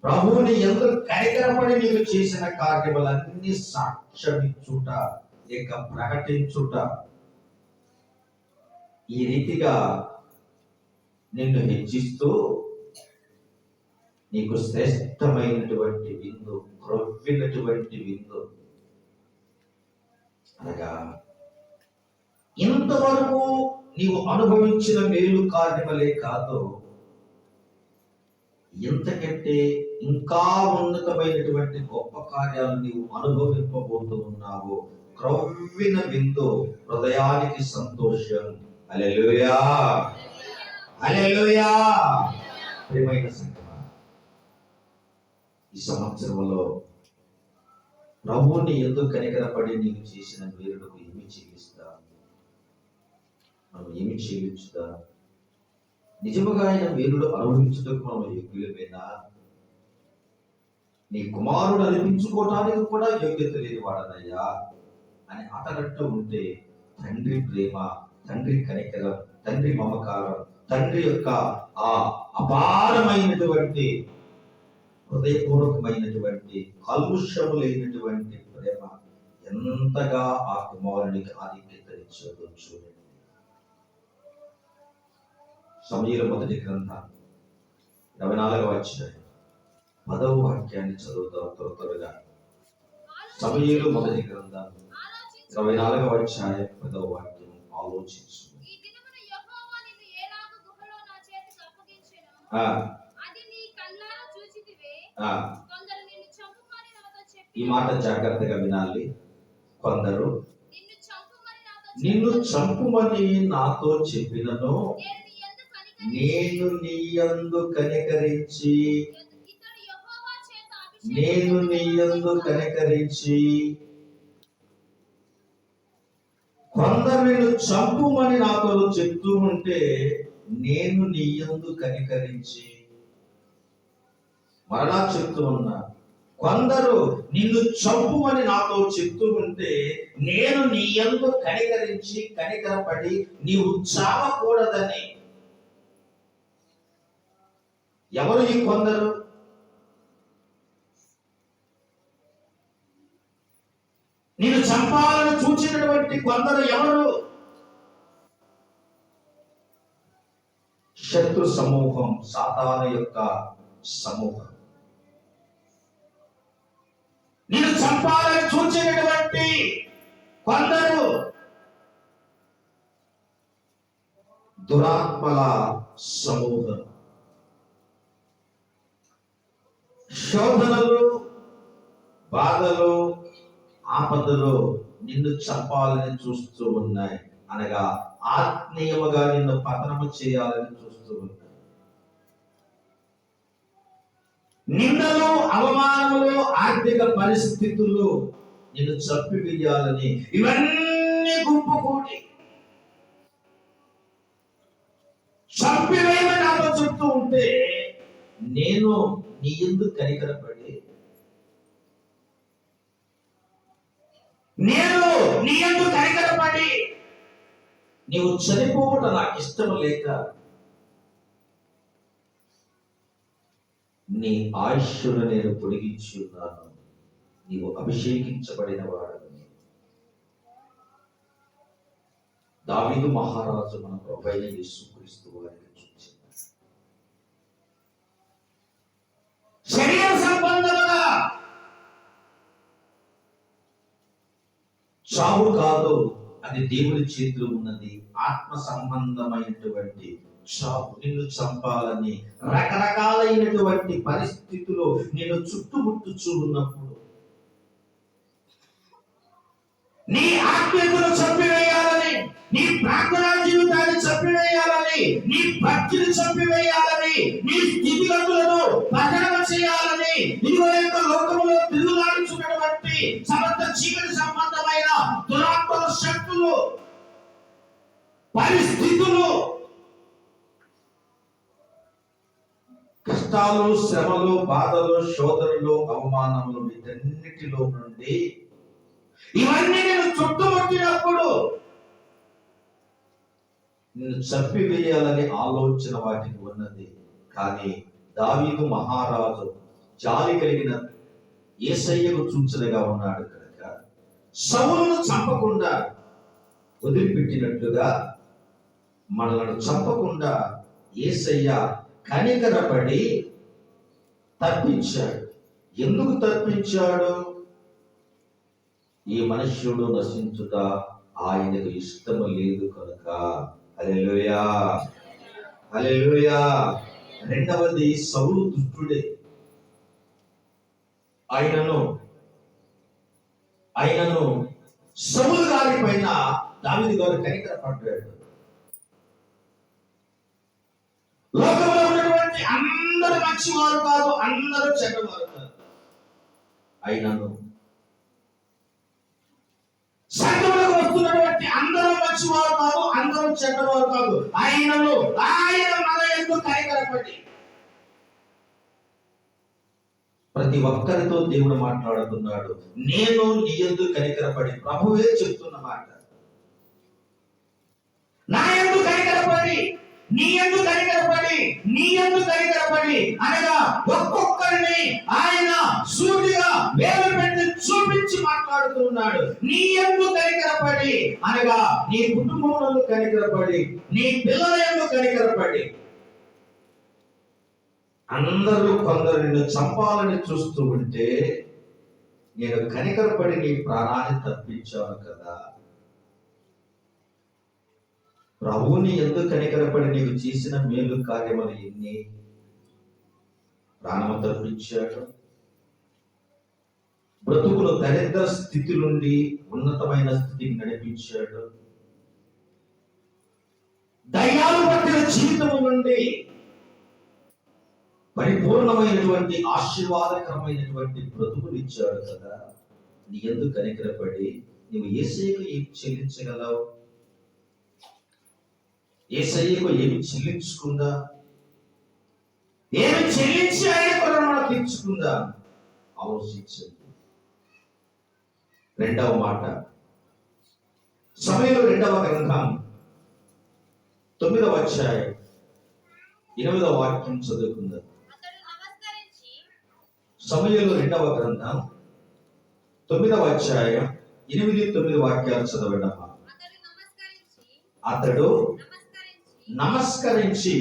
ప్రభువుని ఎందుకు కనికరపడి నీకు చేసిన కార్యములన్నీ సాక్ష్యమిచ్చుట, ఇక ప్రకటించుట, ఈ రీతిగా నిన్ను హెచ్చిస్తూ నీకు శ్రేష్టమైనటువంటి విందు, క్రొవ్వినటువంటి విందు అనగా ఇంతవరకు నీవు అనుభవించిన మేలు కార్యములే కాదు, ఇంతకంటే ఇంకా ఉన్నతమైనటువంటి గొప్ప కార్యాలు నీవు అనుభవింపబోతూ ఉన్నావు. క్రొవ్విన విందు, హృదయానికి సంతోషం. హల్లెలూయా, హల్లెలూయా. ప్రియమైన సంగమా, ఈ సంవత్సరంలో ప్రభువుని ఎందుకు కనికరపడి నీవు చేసిన మేలులకు ఏమి చెల్లిస్తా, మనం ఏమి చెల్లించుదా? నిజముగా ఆయన మేలుడు అనుభవించుటకు మనం యోగ్యులమేనా? నీ కుమారుడు అనిపించుకోవటానికి కూడా యోగ్యత లేని వాడనయ్యా అని అతనట్టు ఉంటే, తండ్రి ప్రేమ, తండ్రి కనికరం, తండ్రి మమకారం, తండ్రి యొక్క ఆ అపారమైనటువంటి హృదయపూర్వకమైనటువంటి కల్ముషము లేనటువంటి ప్రేమ ఎంతగా ఆ కుమారునికి ఆధిక్యతనిచ్చదో చూడండి. సమూయేలు మొదటి గ్రంథం 24వ అధ్యాయం 10వ వాక్యాన్ని చదువుతాం త్వరగా. సమూయేలు మొదటి గ్రంథం 24వ అధ్యాయం 10వ వాక్యం ఆలోచించు. ఈ మాట జాగ్రత్తగా వినాలి. కొందరు నిన్ను చంపుమని నాతో చెప్పినను నేను నీ యందు కనికరించి, నేను నీ యందు కనికరించి, కొందరు నిన్ను చంపుమని నాతో చెప్తూ ఉంటే నేను నీ యందు కనికరించి, మరలా చెప్తూ ఉన్నా, కొందరు నిన్ను చంపుమని నాతో చెప్తూ ఉంటే నేను నీ యందు కనికరించి, కనికరపడి నీవు చావకూడదని. ఎవరు ఈ కొందరు? నేను చంపాలని చూచినటువంటి కొందరు ఎవరు? శత్రు సమూహం, సాతాను యొక్క సమూహం. నేను చంపాలని చూచినటువంటి కొందరు దురాత్మల సమూహం. శోధనలు, బాధలు, ఆపదలు నిన్ను చంపాలని చూస్తూ ఉన్నాయి, అనగా ఆత్మీయముగా నిన్ను పతనము చేయాలని చూస్తూ ఉన్నాయి. నిందలు, అవమానములు, ఆర్థిక పరిస్థితులు నిన్ను చంపి వేయాలని ఇవన్నీ గుంపుకూడి చంపివేయమని నాతో చెప్తూ ఉంటే నేను నీ యందు కనికరపడి నేను నీ యందు కనికరపడి నీవు చనిపోవట నాకు ఇష్టం లేక నీ ఆయుష్ను నేను పొడిగించి ఉన్నాను. నీవు అభిషేకించబడిన వాడని. దావీదు మహారాజు మన ప్రభువైన యేసుక్రీస్తు వారిని చూచింది. శరీర సంబంధముగా చావు కాదు, అది దేవుని చేతిలో ఉన్నది. ఆత్మ సంబంధమైనటువంటి చావు, నిన్ను చంపాలని రకరకాలైనటువంటి పరిస్థితుల్లో నిన్ను చుట్టుముట్టుచూ ఉన్నప్పుడు నీ ఆత్మీయతను చంపివేయాలని, నీ ప్రార్థనా జీవితాన్ని చంపివేయాలని, నీ భక్తిని చంపివేయాలని, నీ స్థితిగతులను పతనం చేయాలని, ఇదిగో యొక్క లోకములో తిరుగులాడుచున్నటువంటి సమస్త చీకటి సంబంధమైన దురాత్మల శక్తులు, పరిస్థితులు, కష్టాలు, శ్రమలు, బాధలు, శోధనలు, అవమానములు, వీటన్నిటిలో నుండి ఇవన్నీ నేను చుట్టుముట్టినప్పుడు నిన్ను చంపివేయాలని ఆలోచన వాటికి ఉన్నది. కానీ దావీదు మహారాజు జాలి కలిగిన యేసయ్యను చూచనగా ఉన్నాడు కనుక సౌలును చంపకుండా వదిలిపెట్టినట్లుగా మనలను చంపకుండా యేసయ్య కనికరపడి తప్పించాడు. ఎందుకు తప్పించాడు? ఈ మనుష్యుడు నశించుట ఆయనకు ఇష్టము లేదు కనుక. హల్లెలూయా, హల్లెలూయా. రెండవది, సౌలు దుష్టుడే. ఆయనను సౌలు గారి పైన దావీదు గారు కనికరపడ్డాడు. లోకంలో ఉన్నటువంటి అందరూ మంచివారు కాదు, అందరూ చెడ్డవారు కాదు. ఆయనను సంఘంలోకి వస్తున్నటువంటి అందరూ మంచివారు కాదు, అందరూ చెడ్డవారు కాదు. ఆయన మన యందు కనికరపడి ప్రతి ఒక్కరితో దేవుడు మాట్లాడుతున్నాడు. నేను నీ యందు కనికరపడి, ప్రభువే చెప్తున్న మాట. నా యందు కనికరపడి, నీ యందు కనికరపడి, నీ యందు కనికరపడి అనగా ఒక్కొక్కరిని ఆయన సూటిగా వేలు పెట్టి చూపించి మాట్లాడుతున్నాడు. నీ యందు కనికరపడి అనగా నీ కుటుంబంలో కనికరపడి, నీ పిల్లల యందు కనికరపడి. అందరూ కొందరు నిన్ను చంపాలని చూస్తూ ఉంటే నేను కనికరపడి నీ ప్రాణాన్ని తప్పించాను కదా. ప్రభువుని ఎందుకు కనికరపడి నీకు చేసిన మేలు కార్యములు ఎన్ని. ప్రాణము తప్పించాడు, బ్రతుకును దరిద్ర స్థితి నుండి ఉన్నతమైన స్థితికి నడిపించాడు, దయ్యాలు పట్టిన జీవితము నుండి పరిపూర్ణమైనటువంటి ఆశీర్వాదకరమైనటువంటి బ్రతుకులు ఇచ్చాడు కదా. నీ ఎందుకు కనికరపడి నీవు యేసయ్యకు ఏమి చెల్లించగలవు? యేసయ్యకు ఏమి చెల్లించుకుందా? ఏమి చెల్లించి ఆయన కొరకు తీర్చుకుందా? ఆలోచించండి. రెండవ మాట, సమూయేలు 2వ గ్రంథం 9వ అధ్యాయం 8వ వాక్యం చదువుకుందాం. సమూయేలు 2వ గ్రంథం 9వ అధ్యాయం 8, 9 వాక్యాలు చదవడమ్మా. అతడు నమస్కరించి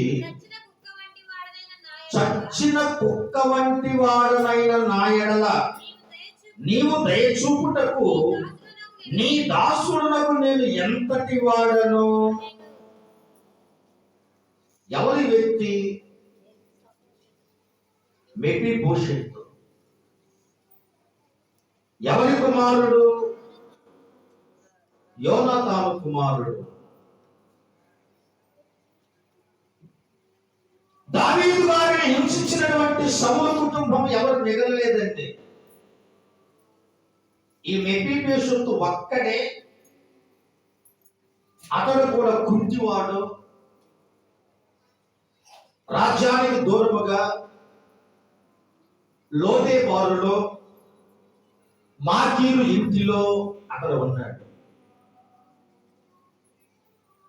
చచ్చిన కుక్క వంటి వాడనైన నా ఎడల నీవు దయచూపుటకు నీ దాసుడునకు నేను ఎంతటి వాడను. ఎవరి వ్యక్తి? మెఫీబోషెతు. ఎవరి కుమారుడు? యోనాతాను కుమారుడు. దావీదు గారిని హింసించినటువంటి సౌలు కుటుంబం ఎవరు మిగలలేదండి. ఈ మెఫీబోషెతు ఒక్కడే. అతడు కూడా కుంటివాడు, రాజ్యానికి దూరముగా లోదే బారులో మాకీరు ఇంటిలో అతడు ఉన్నాడు.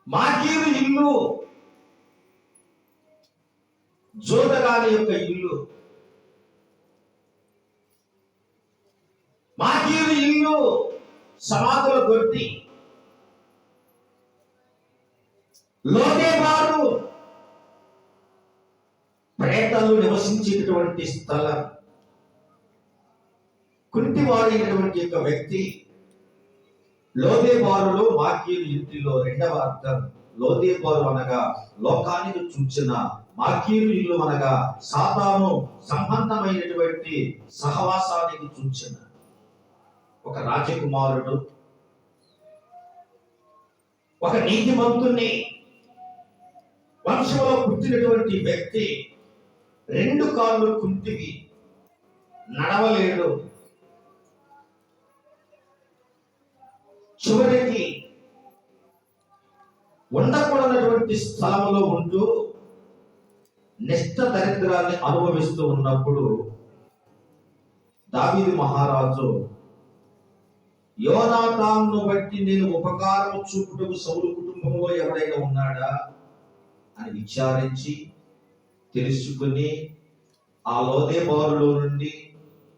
మాకీరు ఇల్లు జోదగాని యొక్క ఇల్లు. మాకీరు ఇల్లు సమాధుల గొట్టి. లోదేబారు ప్రేతాలు నివసించేటటువంటి స్థలం. కుంటివాడైనటువంటి యొక్క వ్యక్తి లోదేబారులో మాకీరు ఇంటిలో. రెండవ అర్థం, లోదేబారు అనగా లోకానికి చూచిన, మాకీరు ఇల్లు అనగా సాతాను సంబంధమైనటువంటి సహవాసానికి చూచిన. ఒక రాజకుమారుడు, ఒక నీతిమంతుని వంశంలో పుట్టినటువంటి వ్యక్తి రెండు కాళ్ళు కుంటివి, నడవలేడు. చివరికి ఉండకూడనటువంటి స్థలంలో ఉంటూ నిష్ఠ దరిద్రాన్ని అనుభవిస్తూ ఉన్నప్పుడు దావీదు మహారాజు, యోనాతాను బట్టి నేను ఉపకారం చూపుటకు సౌలు కుటుంబంలో ఎవరైనా ఉన్నాడా అని విచారించి తెలుసుకుని ఆ లోదేబారులో నుండి,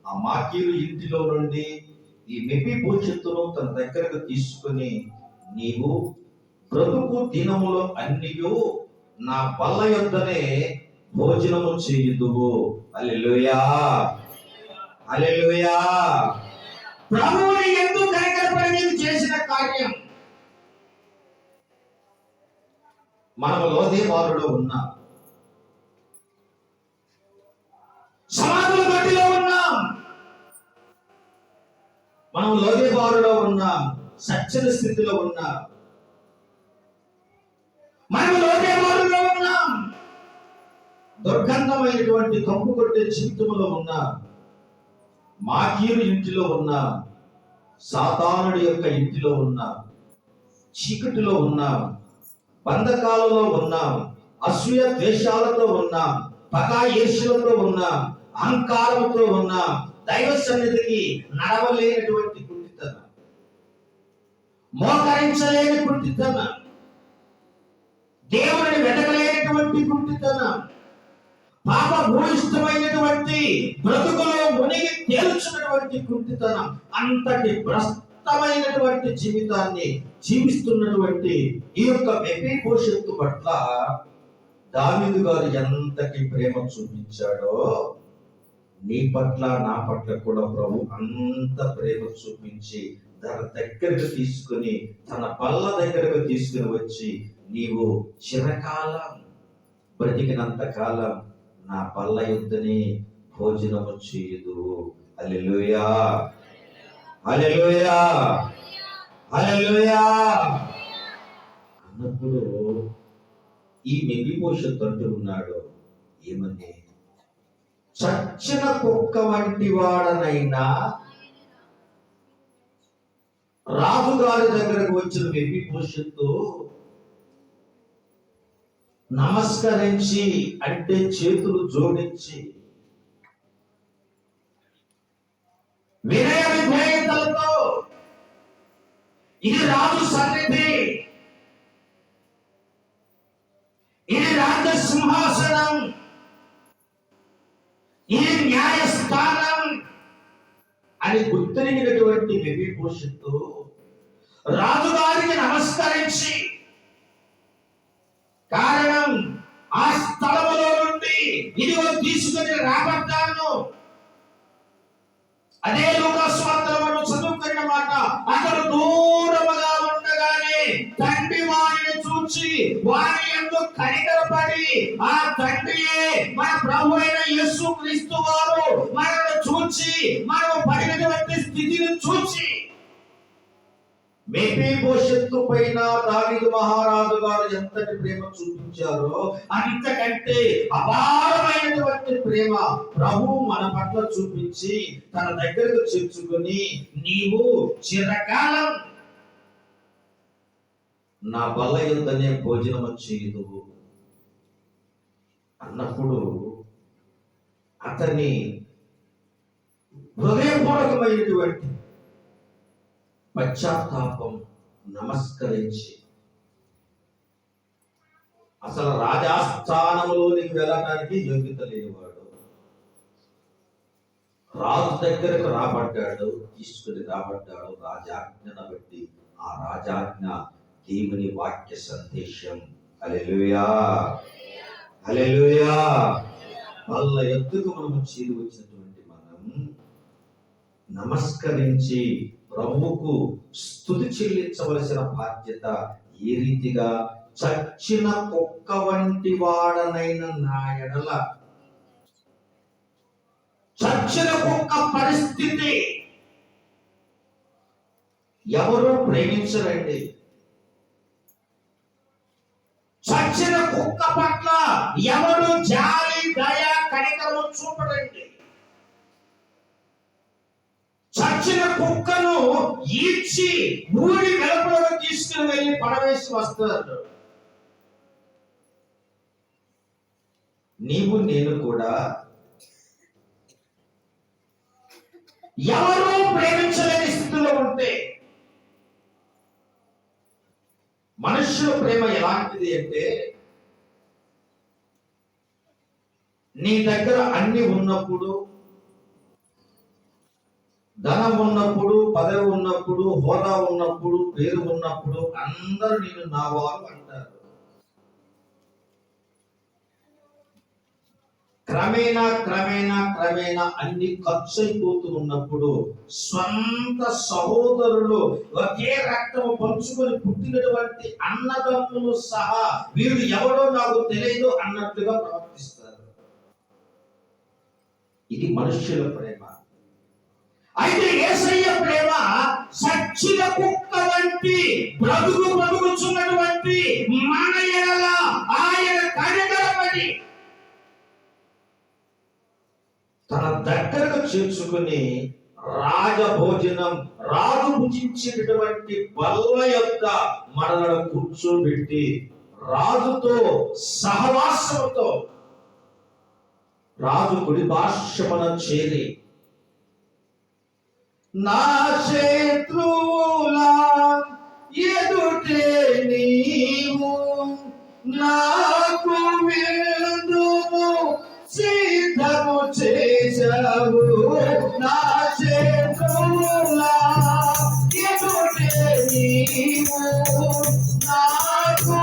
ఆ మాకీరు ఇంటిలో నుండి ఈ మెఫీబోషెతును తన దగ్గరకు తీసుకుని, నీవు బ్రతుకు దినములో అన్నియు నా బల్ల యొద్దనే భోజనము చేయుదువు. హల్లెలూయా, హల్లెలూయా. ప్రభువుని యందు కనికరపడి నీవు చేసిన కార్యం. మనము లోదేబారులో ఉన్నాం, సమాధుల మట్టిలో ఉన్నాం. మనం లోదేబారులో ఉన్నాం, సత్యన స్థితిలో ఉన్నాం. మనం లోదేబారులో ఉన్నాం, దుర్గంధమైనటువంటి కంపు కొట్టే జీవితంలో ఉన్నాం. మాకీరు ఇంటిలో ఉన్నాం, సాతానుడి యొక్క ఇంటిలో ఉన్నాం, చీకటిలో ఉన్నాం, బంధకాలలో ఉన్నాం, అసూయ ద్వేషాలతో ఉన్నాం, పగా ఈర్ష్యలతో ఉన్నాం, అహంకారంతో ఉన్నాం, దైవ సన్నిధికి నడవలేనటువంటి కుంటితనం, మోకరించలేని కుంటితనం, దేవుడిని వెతకలేనటువంటి కుంటితనం, పాప భూయిష్టమైనటువంటి బ్రతుకులో మునిగి తేల్చున్నటువంటి కుంటితనం, అంతటి భ్రష్టమైనటువంటి జీవితాన్ని జీవిస్తున్నటువంటి ఈ యొక్క మెఫీబోషెతు పట్ల దావీదు గారు ఎంతటి ప్రేమ చూపించాడో, నీ పట్ల నా పట్ల కూడా ప్రభు అంత ప్రేమ చూపించి తన దగ్గరకు తీసుకుని, తన బల్ల దగ్గరకు తీసుకుని వచ్చి, నీవు చిరకాలం బ్రతికినంత కాలం నా బల్ల యొద్దనే భోజనము చేయుదు. హల్లెలూయా, హల్లెలూయా, హల్లెలూయా అన్నప్పుడు ఈ మెఫీబోషెతు అంటూ ఉన్నాడు, ఏమని? చచ్చిన కుక్క వంటి వాడనైనా రాజుగారి దగ్గరకు వచ్చిన మెఫీబోషెతు నమస్కరించి, అంటే చేతులు జోడించి వినయ విధేయతలతో, ఇది రాజు సన్నిధి, ఇది రాజ్య సింహాసనం, ఇది న్యాయస్థానం అని గుర్తిరిగినటువంటి మెఫీబోషెతు రాజుగారికి నమస్కరించి, కారణం ఆ స్థలములో నుండి ఇదిగో తీసుకుని రాబడ్డాను. అదే లూకా సువార్తలో మనం చదువుకున్న మాట, అతడు దూరముగా ఉండగానే తండ్రి వారిని చూచి వారి యందు కనికరపడి, ఆ తండ్రియే మన ప్రభు అయిన యేసుక్రీస్తు వారు మనల్ని చూచి, మనము పడినటువంటి స్థితిని చూచి, మెఫీబోషెతు పైన దావీదు మహారాజు గారు ఎంతటి ప్రేమ చూపించారో అంతకంటే అపారమైనటువంటి ప్రేమ ప్రభు మన పట్ల చూపించి తన దగ్గరకు చేర్చుకొని, నీవు చిరకాలం నా బల్ల యొద్దనే భోజనము చేయుదువు అన్నప్పుడు అతని హృదయపూర్వకమైనటువంటి పశ్చాత్తాపం, నమస్కరించి అసలు రాజాస్థానంలోనికి వెళ్ళడానికి యోగ్యత లేనివాడు రాజు దగ్గరకు రాబడ్డాడు, తీసుకుని రాబడ్డాడు రాజాజ్ఞను బట్టి. ఆ రాజాజ్ఞ దేవుని వాక్య సందేశం. హల్లెలూయా, హల్లెలూయా. వాళ్ళ ఎద్దుకు మనము చేరి వచ్చినటువంటి మనం నమస్కరించి ప్రభువుకు స్తుతి చెల్లించవలసిన బాధ్యత. ఏ రీతిగా? చచ్చిన కుక్క వంటి వాడనైన నా ఎడల. చచ్చిన కుక్క పరిస్థితి ఎవరు ప్రేమించరండి. చచ్చిన కుక్క పట్ల ఎవరు జాలి, దయ, కనికరము చూపడండి. చచ్చిన కుక్కను ఈడ్చి ఊరి వెలుపల తీసుకుని వెళ్ళి పడవేసి వస్తారు. నీవు నేను కూడా ఎవరూ ప్రేమించలేని స్థితిలో ఉంటే, మనుష్యుల ప్రేమ ఎలాంటిది అంటే, నీ దగ్గర అన్ని ఉన్నప్పుడు, ధనం ఉన్నప్పుడు, పదవి ఉన్నప్పుడు, హోదా ఉన్నప్పుడు, పేరు ఉన్నప్పుడు అందరూ నేను నా వారు అంటారు. క్రమేణా క్రమేణా క్రమేణా అన్ని ఖర్చు అయిపోతూ ఉన్నప్పుడు, స్వంత సహోదరులు, ఒకే రక్తము పంచుకొని పుట్టినటువంటి అన్నదమ్ములు సహా వీడు ఎవడో నాకు తెలియదు అన్నట్లుగా ప్రవర్తిస్తారు. ఇది మనుష్యుల ప్రేమ. అయితే యేసయ్య ప్రేమ చచ్చిన కుక్క వంటి బ్రతుకుచున్నటువంటి మన ఎడల ఆయన కనికరపడి తన దగ్గరకు చేర్చుకుని రాజభోజనం, రాజు భుజించినటువంటి బల్ల యొక్క మనలను కూర్చోబెట్టి రాజుతో సహవాసంతో రాజు కుడి పార్శ్వమున చేరి, నా శత్రువుల ఎదుటే నీవు నాకు విందును సిద్ధము చేశావు. నా శత్రువుల ఎదుటే నీవు నాకు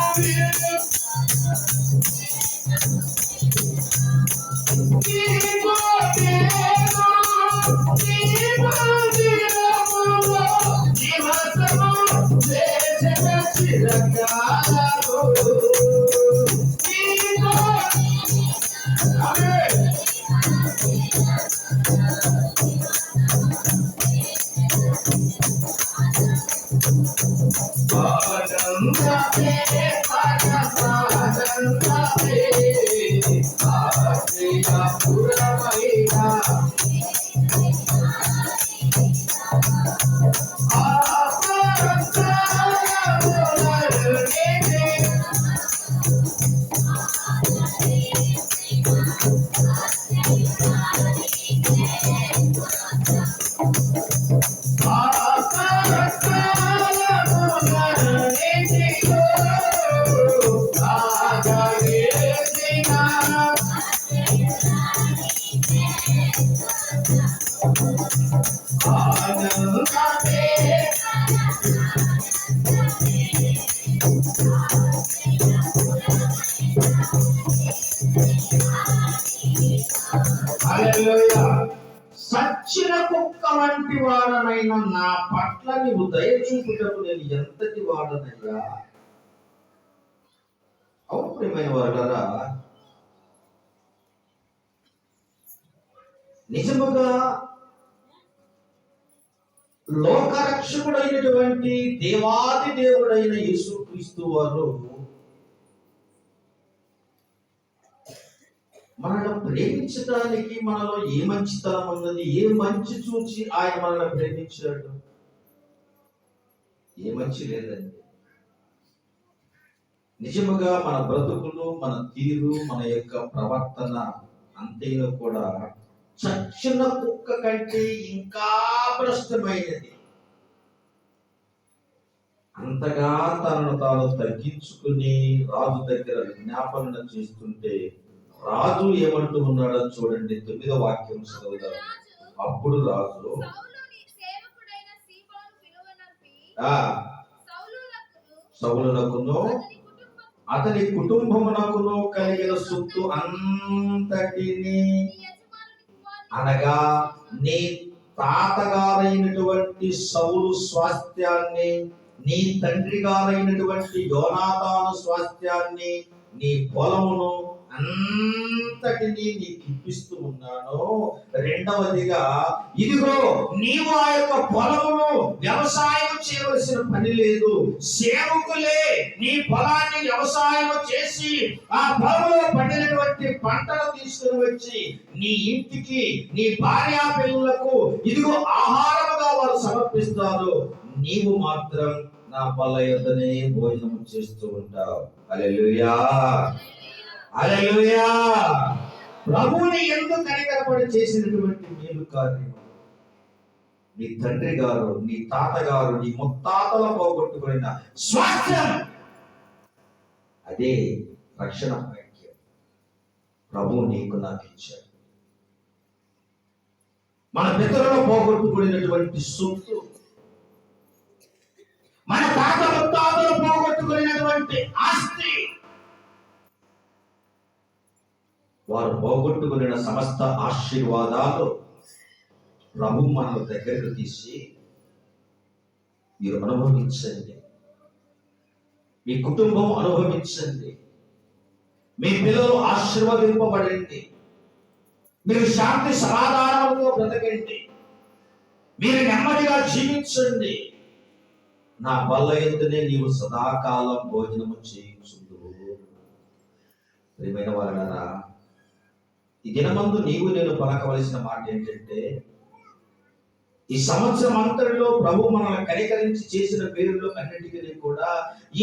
సచ్చిన కుక్క వంటి వాడనైనా నా పట్ల నీవు దయ చూపుటకు నేను ఎంతటి వాడనయ్యా. అవునమైన వారలారా, నిజముగా లోకరక్షకుడైనటువంటి దేవాది దేవుడైన యేసుక్రీస్తు వారు మనల్ని ప్రేమించడానికి మనలో ఏ మంచితనం ఉన్నది? ఏ మంచి చూచి ఆయన మనల్ని ప్రేమించాడు? ఏ మంచి లేదండి. నిజముగా మన బ్రతుకులు, మన తీరు, మన యొక్క ప్రవర్తన అంతేనా కూడా చచ్చిన కుక్క కంటే ఇంకా భ్రష్టమైనది. అంతగా తనను తాను తగ్గించుకుని రాజు దగ్గర విజ్ఞాపన చేస్తుంటే రాజు ఏమంటూ ఉన్నాడో చూడండి. 9వ వాక్యం చదువుదాం. అప్పుడు రాజు సౌలునకును అతని కుటుంబమునకును కలిగిన సొత్తు అంతటిని, అనగా నీ తాతగారైనటువంటి సౌలు స్వాస్థ్యాన్ని, నీ తండ్రి గారైనటువంటి యోనాతాను స్వాస్థ్యాన్ని, నీ పొలమును అంతటిని నీకు ఇప్పిస్తూ ఉన్నాను. రెండవదిగా, ఇదిగో నీవు ఆ యొక్క పొలమును వ్యవసాయం చేయవలసిన పని లేదు. సేవకులే నీ పొలాన్ని వ్యవసాయం చేసి ఆ పొలంలో పండినటువంటి పంటను తీసుకుని వచ్చి నీ ఇంటికి, నీ భార్యా పిల్లలకు ఇదిగో ఆహారముగా వారు సమర్పిస్తారు. నీవు మాత్రం నా బల్ల యొద్దనే భోజనం చేస్తూ ఉంటావు. హల్లెలూయా, హల్లెలూయా. ప్రభువుని ఎందుకు కనికరపడి చేసినటువంటి మేలు కార్యం, నీ తండ్రి గారు, నీ తాతగారు, నీ ముత్తాతల పోగొట్టుకున్న స్వాస్థ్యం, అదే రక్షణ భాగ్యం ప్రభువు నీకు నాకు ఇచ్చాడు. మన పితరులు పోగొట్టుకున్నటువంటి సొత్తు, మన తాత ముత్తాతలు పోగొట్టుకున్నటువంటి ఆస్తి, వారు పోగొట్టుకున్న సమస్త ఆశీర్వాదాలు ప్రభు మన దగ్గరకు తీసి మీరు అనుభవించండి, మీ కుటుంబం అనుభవించండి, మీ పిల్లలు ఆశీర్వదింపబడండి, మీరు శాంతి సమాధానంతో బ్రతకండి, మీరు నెమ్మదిగా జీవించండి, నా బల్ల యొద్దనే నీవు సదాకాలం భోజనము చేయించుదువు. ప్రియమైన వారలారా, ఈ దినమందు నీవు నేను పలకవలసిన మాట ఏంటంటే, ఈ సంవత్సరం అంతటిలో ప్రభు మనల్ని కనికరించి చేసిన మేలులు అన్నిటికీ కూడా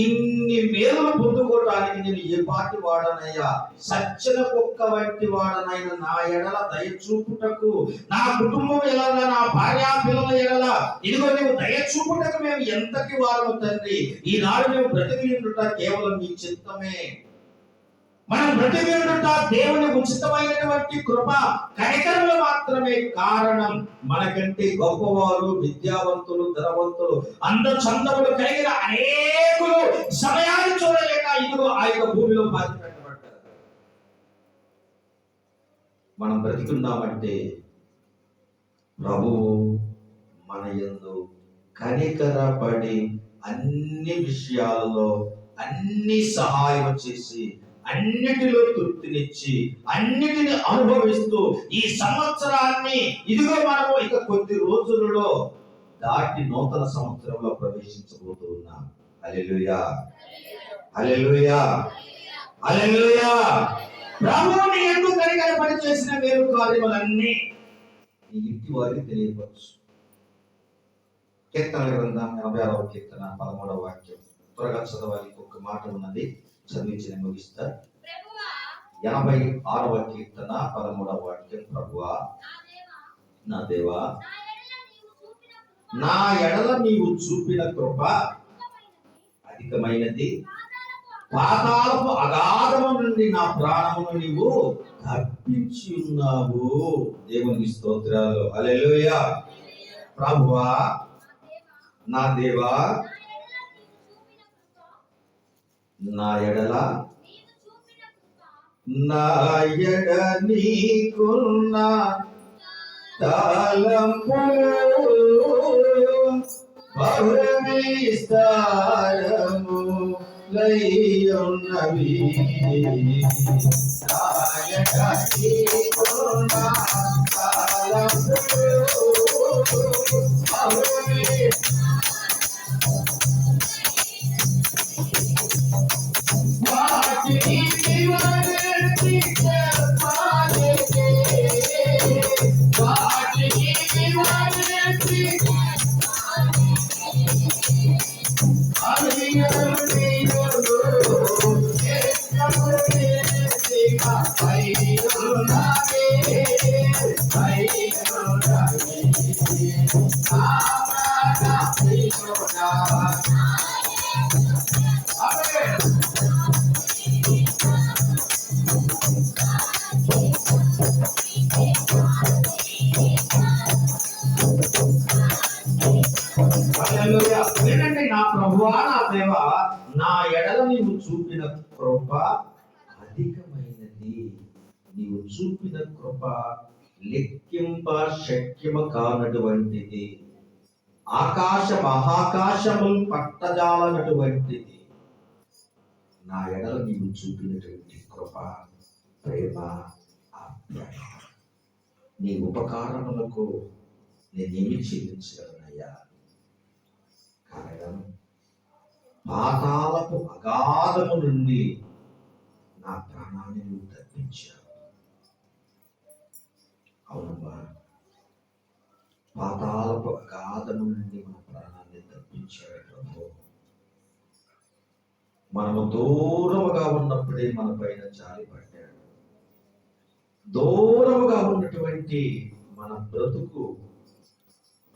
ఇన్ని మేలులు పొందుకోవడానికి నేను ఏ పాటి వాడనయ్యా, సజ్జన కుక్క వంటి వాడనైనా నా ఎడల దయచూపుటకు, నా కుటుంబం ఎడల, నా భార్యా పిల్లల ఎడల ఇదిగో నువ్వు దయచూపుటకు మేము ఎంతకి వారము తండ్రి. ఈనాడు మేము బ్రతికి ఉండుట కేవలం నీ చిత్తమే. మనం బ్రతికి ఉండుట దేవుని ఉచితమైనటువంటి కృప కనికరములు మాత్రమే కారణం. మనకంటే గొప్పవారు, విద్యావంతులు, ధనవంతులు, అందచందములు కలిగిన అనేకులు సమయాన్ని చూడలేక ఇదిగో ఆ యొక్క భూమిలో బాధ పెట్టబడ్డారు. మనం బ్రతికున్నామంటే ప్రభువు మన యందు కనికరపడి అన్ని విషయాలలో అన్ని సహాయం చేసి అన్నిటిలో తృప్తినిచ్చి అన్నిటిని అనుభవిస్తూ ఈ సంవత్సరాన్ని ఇదిగో మనము ఇక కొద్ది రోజులలో దాటి నూతన సంవత్సరంలో ప్రవేశించబోతూ ఉన్నాం. హల్లెలూయా, హల్లెలూయా, హల్లెలూయా. ప్రభువుని ఎందుకు కనికరపడి చేసిన మేలు కార్యములన్నీ ఈ ఇంటి వారికి తెలియవచ్చు. కీర్తన గ్రంథం 86వ కీర్తన 13వ వాక్యం త్వరగా చదవాలి. ఒక మాట ఉన్నది, చదివించి ముగిస్తా. 86వ కీర్తన 13వ వాక్యం. ప్రభువా నా దేవా, నా ఎడల నీవు చూపిన కృప అధికమైనది, పాతాళపు అగాధము నుండి నా ప్రాణమును నీవు తప్పించి ఉన్నావు. దేవునికి స్తోత్రాలు. హల్లెలూయా. ప్రభువా నా దేవా, నా ఎడల నీకున్న తలంపులు బహువిస్తారము లైయున్నవి. నా ఎడల నీకున్న తలంపులు నా ఎడల నీవు చూపిన కృప అధికమైనది. నీవు చూపిన కృప లెక్కింప శక్యము కానటువంటిది, ఆకాశ మహాకాశములు పట్టజాలనటువంటిది. నా ఎడల నీవు చూపినటువంటి కృప, ప్రేమ, ఆప్యాయత, నీ ఉపకారములకు నేనేమి చెల్లించగలనయ్యా? కారణం, పాతాళపు అగాధము నుండి నా ప్రాణాన్ని నువ్వు తప్పించావు. అవునమ్మా, పాతాళపు అగాధము నుండి మన ప్రాణాన్ని తప్పించాడు ప్రభు. మనము దూరముగా ఉన్నప్పుడే మన పైన జాలి పడ్డాడు. దూరముగా ఉన్నటువంటి మన బ్రతుకు,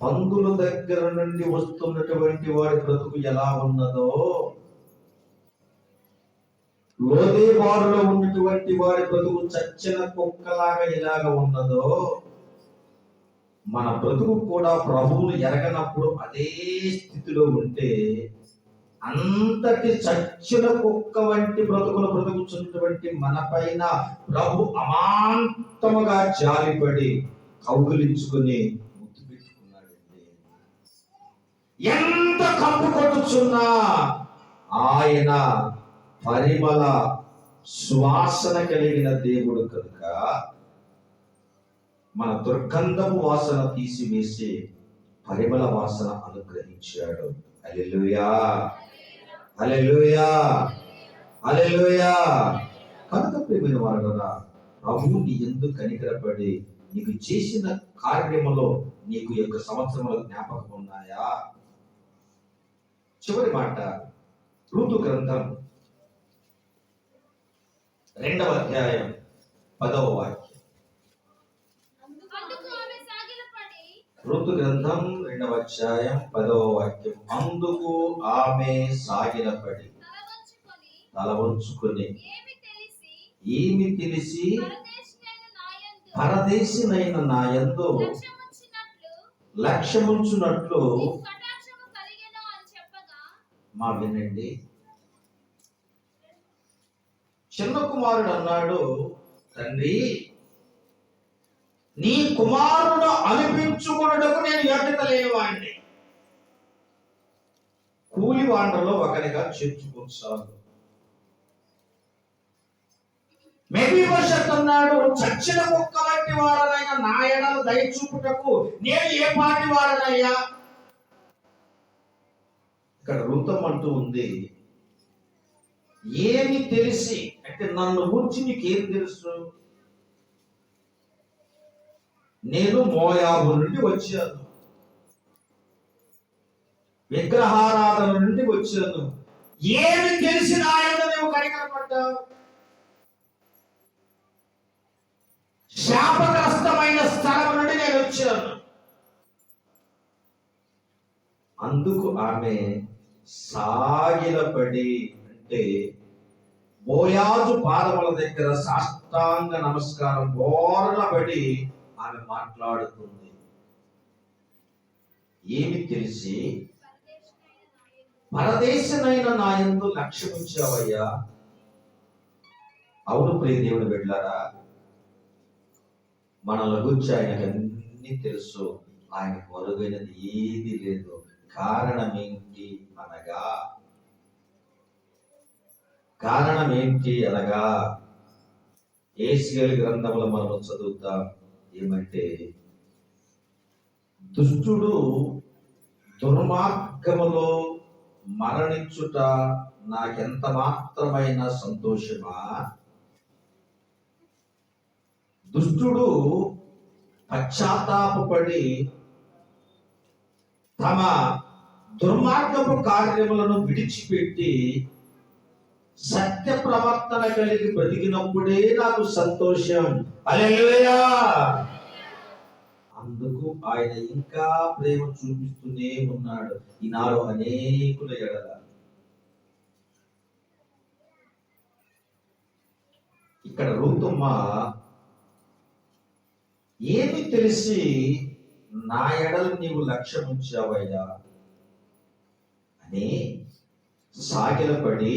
పందుల దగ్గర నుండి వస్తున్నటువంటి వాడి బ్రతుకు ఎలా ఉన్నదో, లోదేబారులో ఉన్నటువంటి వాడి బ్రతుకు చచ్చిన కుక్కలాగా ఎలాగ ఉన్నదో, మన బ్రతుకు కూడా ప్రభువును ఎరగనప్పుడు అదే స్థితిలో ఉంటే, అంతటి చచ్చిన కుక్క వంటి బ్రతుకును బ్రతుకుతున్నటువంటి మన పైన ప్రభు అమాంతముగా జాలిపడి కౌగిలించుకుని ముద్దు పెట్టుకున్నాడండి. ఎంత కంపు కొట్టుచున్నా ఆయన పరిమళ సువాసన కలిగిన దేవుడు కనుక మన దుర్గంధపు వాసన తీసివేసి పరిమళ వాసన అనుగ్రహించాడు. హల్లెలూయా, హల్లెలూయా, హల్లెలూయా. కనుక ప్రియమైన వారలారా, ప్రభువు నీ యందు కనికరపడి నీకు చేసిన కార్యములో నీకు యొక్క సంవత్సరముల జ్ఞాపకం ఉన్నాయా? చివరి మాట, రూతు గ్రంథం 2వ అధ్యాయం 10వ వాక్యం. రూతు గ్రంథం 2వ అధ్యాయం 10వ వాక్యం. అందుకు ఆమె సాగిలపడి తల వంచుకొని ఏమి తెలిసి పరదేశినైన నా యందు లక్ష్యముంచునట్లు. మా వినండి, చిన్న కుమారుడు అన్నాడు, తండ్రి, నీ కుమారుడు అనిపించుకున్నటకు నేను యోగ్యత లేని వాడిని, కూలి వాండలో ఒకరిగా చేర్చుకొచ్చాను. మెఫీబోషెత్ అన్నాడు, చచ్చిన కుక్క వంటి వాడనైనా నా ఎడల దయ చూపుటకు నేను ఏ పాటి వాడనయ్యా? ఇక్కడ రూతం అంటూ ఉంది, ఏమి తెలిసి అంటే నన్ను గురించి నీకేం తెలుసు? నేను మోయాబు నుండి వచ్చాను, విగ్రహారాధన నుండి వచ్చాను. ఏమి తెలిసిన ఆయన నువ్వు కనికరపడ్డావు? శాపగ్రస్తమైన స్థలం నుండి నేను వచ్చాను. అందుకు ఆమె సాగిలపడి, అంటే బోయాజు పాదముల దగ్గర సాష్టాంగ నమస్కారం బోర్లబడి ఆమె మాట్లాడుతుంది. ఏమి తెలిసి పరదేశనైన నా యందు లక్ష్యముంచావయ్యా? అవును ప్రియ దేవుని బిడ్డలారా, మనల గురించి ఆయనకు అన్ని తెలుసు. ఆయనకు అరుగైనది ఏది లేదు. కారణం ఏంటి అనగా యేషయలు గ్రంథములో మనం చదువుతాం. ఏమంటే, దుష్టుడు దుర్మార్గములో మరణించుట నాకెంత మాత్రమైన సంతోషమా? దుష్టుడు పశ్చాత్తాపపడి తమ దుర్మార్గపు కార్యములను విడిచిపెట్టి సత్య ప్రవర్తన కలిగి బ్రతికినప్పుడే నాకు సంతోషం. హల్లెలూయా. అందుకు ఆయన ఇంకా ప్రేమ చూపిస్తూనే ఉన్నాడు ఈనాడు అనేకుల ఎడల. ఇక్కడ రూతమ్మ ఏమి తెలిసి నా ఎడలు నీవు లక్ష్యం ఉంచావయ్యా అని సాగిలపడి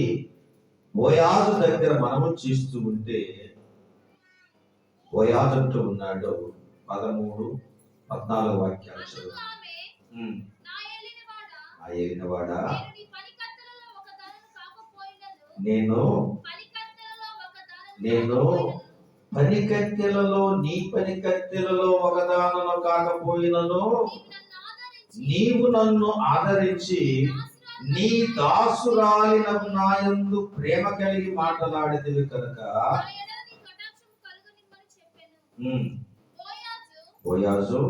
బోయాజు దగ్గర మనము చేస్తూ ఉంటే బోయాజు అంటూ ఉన్నాడు. 13-14 వాక్యాలు చదువు. ఆ ఏలినవాడా, నేను పనికత్తెలలో నీ పనికత్తెలలో ఒకదానను కాకపోయినను నీవు నన్ను ఆదరించి నీ దాసురాలినకు నాయందు ప్రేమ కలిగి మాట్లాడితివి కనుక బోయాజు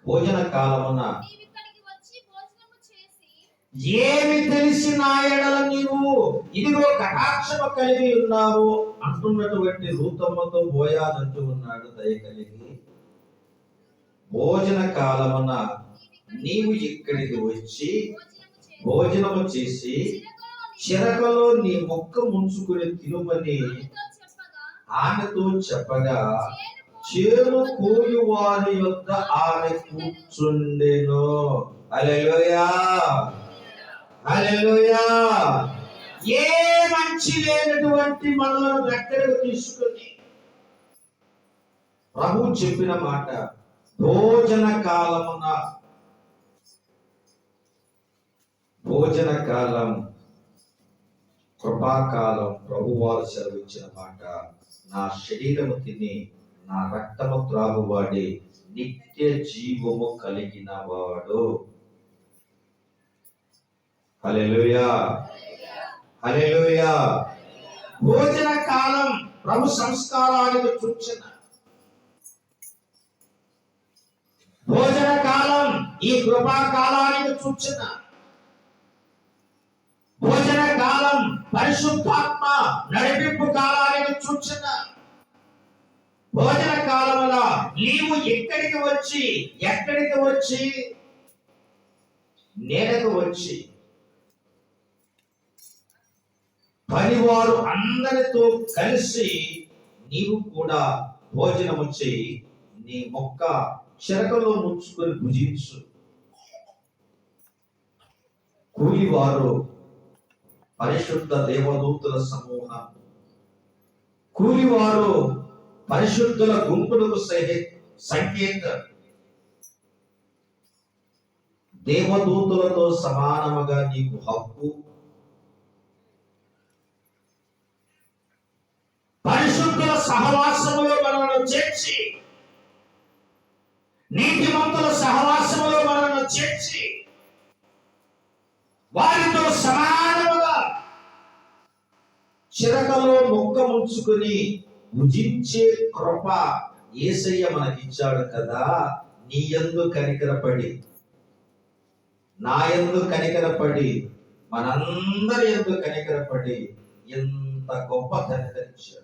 భోజన కాలమున ఏమి తెలిసి నా ఎడల నీవు ఇదిగో కటాక్షము కలిగి ఉన్నావు అంటున్నటువంటి రూతమ్మతో బోయాజు అంటూ ఉన్నాడు దయ కలిగి, భోజన కాలమున నీవు ఇక్కడికి వచ్చి భోజనము చేసి చిరకలో నీ మొక్క ముంచుకుని తినుమని ఆమెతో చెప్పగా చేను కోయి వారి యొద్ద ఆమె కూర్చుండెను. హల్లెలూయా, హల్లెలూయా. ఏ మంచి లేనటువంటి మనలను దగ్గరకు తీసుకుని ప్రభు చెప్పిన మాట, భోజన కాలమున, భోజన కాలం కృపాకాలం ప్రభువారు సెలవిచ్చిన మాట, నా శరీరము తిని నా రక్తము త్రాగువాడే నిత్య జీవము కలిగిన వాడు. హల్లెలూయా, హల్లెలూయా. భోజన కాలం ప్రభు సంస్కారానికి సూచన. భోజన కాలం ఈ కృపా కాలానికి సూచన. భోజన కాలం పరిశుద్ధాత్మ నడిపింపు కాలానికి సూచన. భోజన కాలంలో నీవు ఎక్కడికి వచ్చి నేలకు వచ్చి పనివారు అందరితో కలిసి నీవు కూడా భోజనము చేయి, నీ మొక్క చిరకలో ముంచుకొని భుజించు. కూలివారు పరిశుద్ధ దేవదూతుల సమూహం, కూలివారు పరిశుద్ధుల గుంపులకు సంకేతం. దేవదూతులతో సమానముగా నీకు హక్కు. పరిశుద్ధుల సహవాసములో మనల్ని చేర్చి, నీతిమంతుల సహవాసములో మనల్ని చేర్చి, వారితో సమానముగా చిరకలో మొక్క ముంచుకుని భుజించే కృప యేసయ్య మనకిచ్చాడు కదా. నీ యందు కనికరపడి, నా యందు కనికరపడి, మనందరి యందు కనికరపడి ఎంత గొప్ప కనికరించాడు.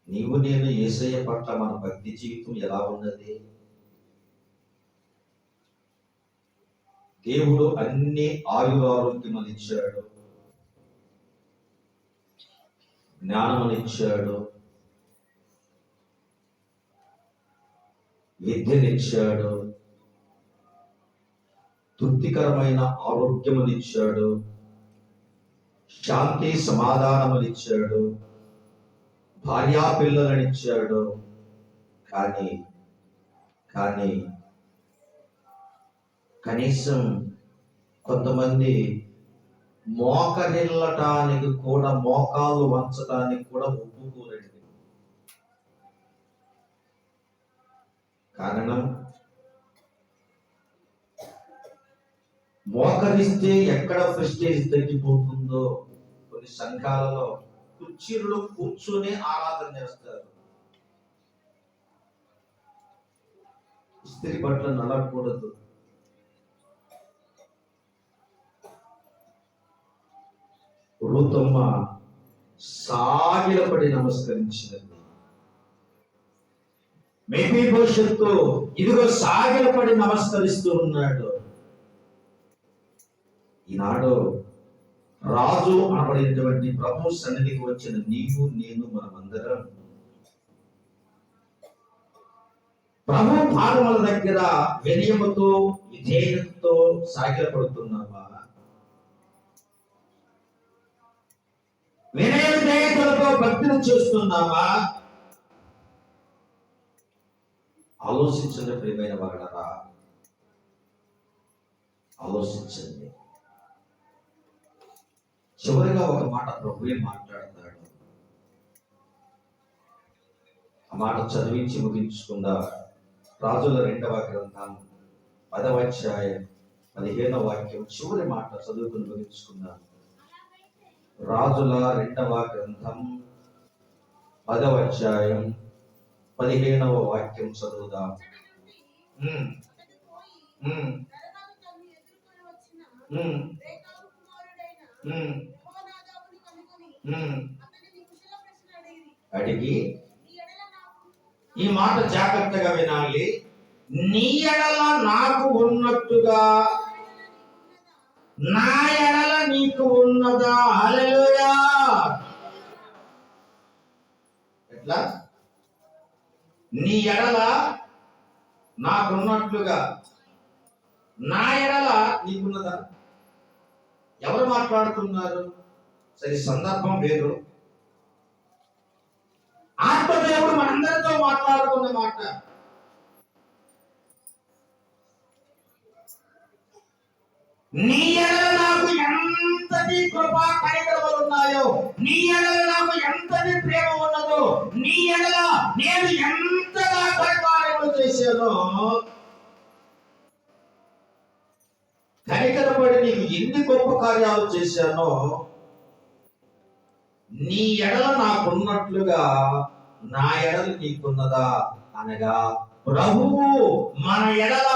నీవు నేను యేసయ్య పట్ల మన భక్తి జీవితం ఎలా ఉన్నది? దేవుడు అన్ని ఆయురారోగ్యమునిచ్చాడు, జ్ఞానమునిచ్చాడు, విద్యనిచ్చాడు, తృప్తికరమైన ఆరోగ్యమునిచ్చాడు, శాంతి సమాధానమునిచ్చాడు, భార్యా పిల్లలనిచ్చాడు. కానీ కనీసం కొంతమంది మోకరిల్లటానికి కూడా, మోకాళ్ళు వంచటానికి కూడా ఒప్పుకోరండి. కారణం, మోకరిస్తే ఎక్కడ ప్రెస్టేజ్ తగ్గిపోతుందో. కొన్ని సంఘాలలో కుర్చీలలో కూర్చొని ఆరాధన చేస్తారు. ఇస్త్రీ బట్టలు నడకూడదు. రూతమ్మ సాగిలపడి నమస్కరించినది. మెఫీబోషెతు ఇదిగో సాగిలపడి నమస్కరిస్తూ ఉన్నాడు. ఈనాడు రాజు అనబడినటువంటి ప్రభు సన్నిధికి వచ్చిన నీవు నేను మనమందరం ప్రభు పాదముల దగ్గర వినయముతో విధేయతతో సాగిలపడుతున్నావా? వినయ విధేయతలతో భక్తిని చేస్తున్నావా? ఆలోచించండి ప్రియమైన వారలారా, ఆలోచించండి. చివరిగా ఒక మాట ప్రభువే మాట్లాడతాడు. ఆ మాట చదివించి ముగించుకుందా. రాజుల 2వ గ్రంథం 10వ అధ్యాయం 15వ వాక్యం చివరి మాట చదువుకుని ముగించుకుందాం. రాజుల 2వ గ్రంథం 10వ అధ్యాయం 15వ వాక్యం చదువుదాం. అడిగి ఈ మాట జాగ్రత్తగా వినాలి. నీ ఎడల నాకు ఉన్నట్టుగా నా ఎడల నీకు ఉన్నదా? హల్లెలూయా. ఎట్లా? నీ ఎడల నాకున్నట్లుగా నా ఎడల నీకున్నదా? ఎవరు మాట్లాడుతున్నారు? సరే, సందర్భం వేరు. ఆత్మదేవుడు మనందరితో మాట్లాడుతున్న మాట. నీ ఎడల నాకు ఎంతటి కృపా కనికరములు ఉన్నాయో, నీ ఎడల నాకు ఎంతటి ప్రేమ ఉన్నదో, నీ ఎడల నేను ఎంతగా కార్యములు చేశానో, కనికరపడి నీకు ఎన్ని గొప్ప కార్యాలు చేశానో, నీ ఎడల నాకున్నట్లుగా నా ఎడల నీకున్నదా? అనగా ప్రభువు మన ఎడల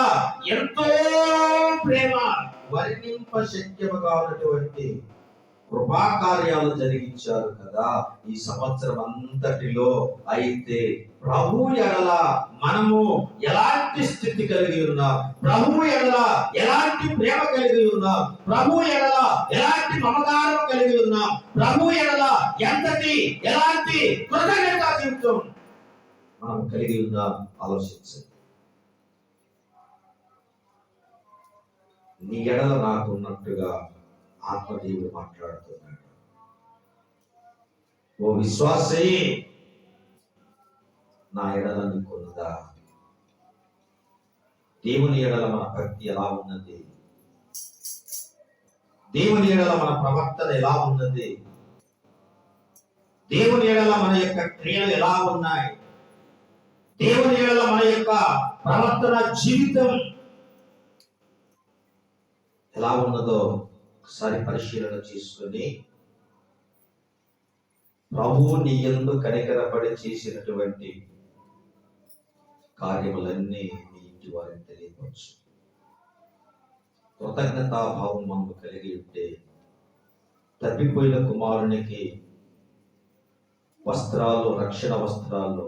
ఎంతో ప్రేమ, వర్ణింప శక్యము కానటువంటి కృపా కార్యాలు జరిగించారు కదా ఈ సంవత్సరం అంతటిలో. అయితే ప్రభు ఎడల మనము ఎలాంటి స్థితి కలిగి ఉన్నాం, ప్రభు ఎడల ఎలాంటి ప్రేమ కలిగి ఉన్నాం, ప్రభు ఎడల ఎలాంటి మమకారం కలిగి ఉన్నాం, ప్రభు ఎడల ఎలాంటి కృతజ్ఞతా జీవితం మనం కలిగి ఉన్నాం. ఆలోచించండి. నీ ఎడల నాకు ఉన్నట్టుగా ఆత్మదేవుడు మాట్లాడుతున్నాడు. ఓ విశ్వాసే, నా ఎడల నీకున్నదా? దేవుని ఎడల మన భక్తి ఎలా ఉన్నది? దేవుని ఎడల మన ప్రవర్తన ఎలా ఉన్నది? దేవుని ఎడల మన యొక్క క్రియలు ఎలా ఉన్నాయి? దేవుని ఎడల మన యొక్క ప్రవర్తన జీవితం ఎలా ఉన్నదో ఒకసారి పరిశీలన చేసుకుని, ప్రభువు నీ యందు కనికరపడి చేసినటువంటి కార్యములన్నీ నీ ఇంటి వారికి తెలియవచ్చు. కృతజ్ఞతాభావం మనకు కలిగి ఉంటే, తప్పిపోయిన కుమారునికి వస్త్రాలు, రక్షణ వస్త్రాలు,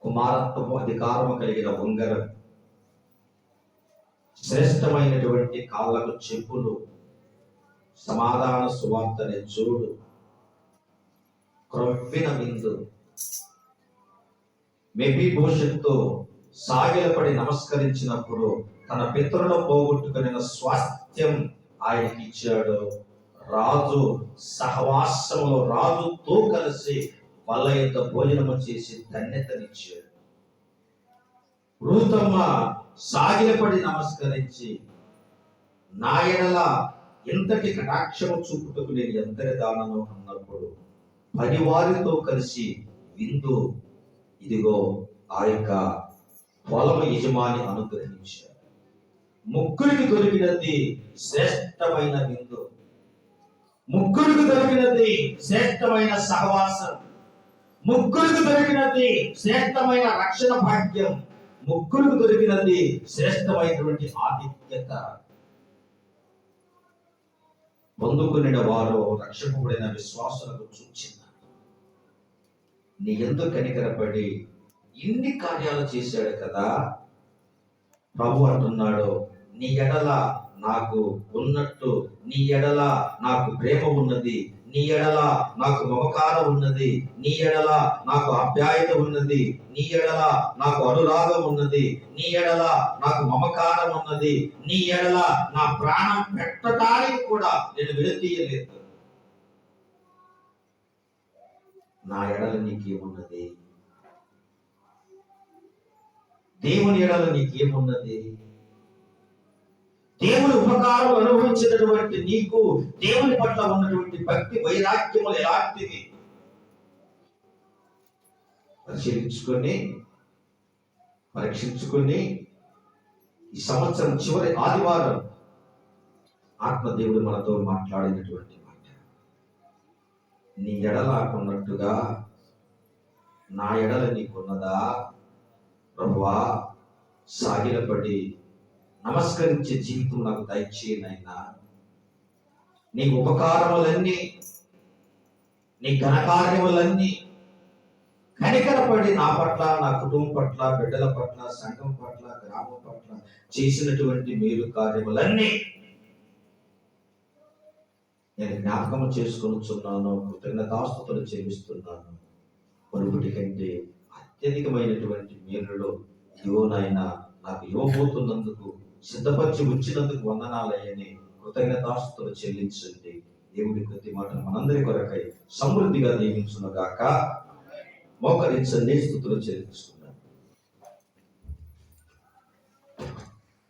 కుమారత్వము అధికారము కలిగిన ఉంగరం, శ్రేష్టమైనటువంటి కాళ్ళకు చెప్పులు, సమాధాన సువార్తని చూడు, క్రొవ్విన విందు, మెఫీబోషెతు సాగిలపడి నమస్కరించినప్పుడు తన పితరులను పోగొట్టుకున్న స్వాస్థ్యం ఆయనకి ఇచ్చాడు. రాజు సహవాసములో రాజుతో కలిసి వాళ్ళ యొక్క భోజనము చేసి ధన్యతనిచ్చాడు. రూతమ్మ సాగిలపడి నమస్కరించి, నా ఎడల ఎంతటి కటాక్షము చూపుటకు నేను ఎంతటి దానను అన్నప్పుడు 10 వారితో కలిసి విందు, ఇదిగో ఆ యొక్క పొలము యజమాని అనుగ్రహించాడు. ముగ్గురికి దొరికినది శ్రేష్టమైన విందు, ముగ్గురికి దొరికినది శ్రేష్టమైన సహవాసం, ముగ్గురికి దొరికినది శ్రేష్టమైన రక్షణ భాగ్యం, ముగ్గురికి దొరికినది శ్రేష్టమైనటువంటి ఆతిథ్యత. పొందుకునే వారు రక్షకుడైన విశ్వాసులకు చూచిన నీ యందు కనికరపడి ఇన్ని కార్యాలు చేశాడు కదా. ప్రభు అంటున్నాడు, నీ ఎడల నాకు ఉన్నట్టు, నీ ఎడల నాకు ప్రేమ ఉన్నది, నీ ఎడల నాకు మమకారం ఉన్నది, నీ ఎడల నాకు ఆప్యాయత ఉన్నది, నీ ఎడల నాకు అనురాగం ఉన్నది, నీ ఎడల నాకు మమకారం ఉన్నది, నీ ఎడల నా ప్రాణం పెట్టడానికి కూడా నేను విడతీయలేదు. నా ఎడల నీకేమున్నది? దేవుని ఎడల నీకేమున్నది? దేవుని ఉపకారం అనుభవించినటువంటి నీకు దేవుని పట్ల ఉన్నటువంటి భక్తి వైరాగ్యములు ఎలాంటివి? పరీక్షించుకొని ఈ సంవత్సరం చివరి ఆదివారం ఆత్మదేవుడు మనతో మాట్లాడినటువంటి మాట, నీ ఎడల నాకున్నట్టుగా నా ఎడల నీకున్నదా? ప్రభువా, సాగిలపడి నమస్కరించే జీవితం నాకు దయచేయనైనా. నీ ఉపకారములన్నీ, నీ ఘనకార్యములన్నీ కనికరపడి నా పట్ల, నా కుటుంబం పట్ల, బిడ్డల పట్ల, సంఘం పట్ల, గ్రామం పట్ల చేసినటువంటి మేలు కార్యములన్నీ నేను జ్ఞాపకం చేసుకొనుచున్నాను, కృతజ్ఞతాస్తుతులు చెల్లిస్తున్నాను. మునుపటి కంటే అత్యధికమైనటువంటి మేలులో ఇదిగోనైనా నాకు ఇవ్వబోతున్నందుకు, సిద్ధపరిచి ఉంచినందుకు వందనాలయ్యని కృతజ్ఞతాస్తుతులు చెల్లించండి. దేవుడి కొద్ది మాటలు మనందరి కొరకై సమృద్ధిగా దీవించునుగాక. మోకరించండి, స్తుతులు చెల్లించుకుందాం.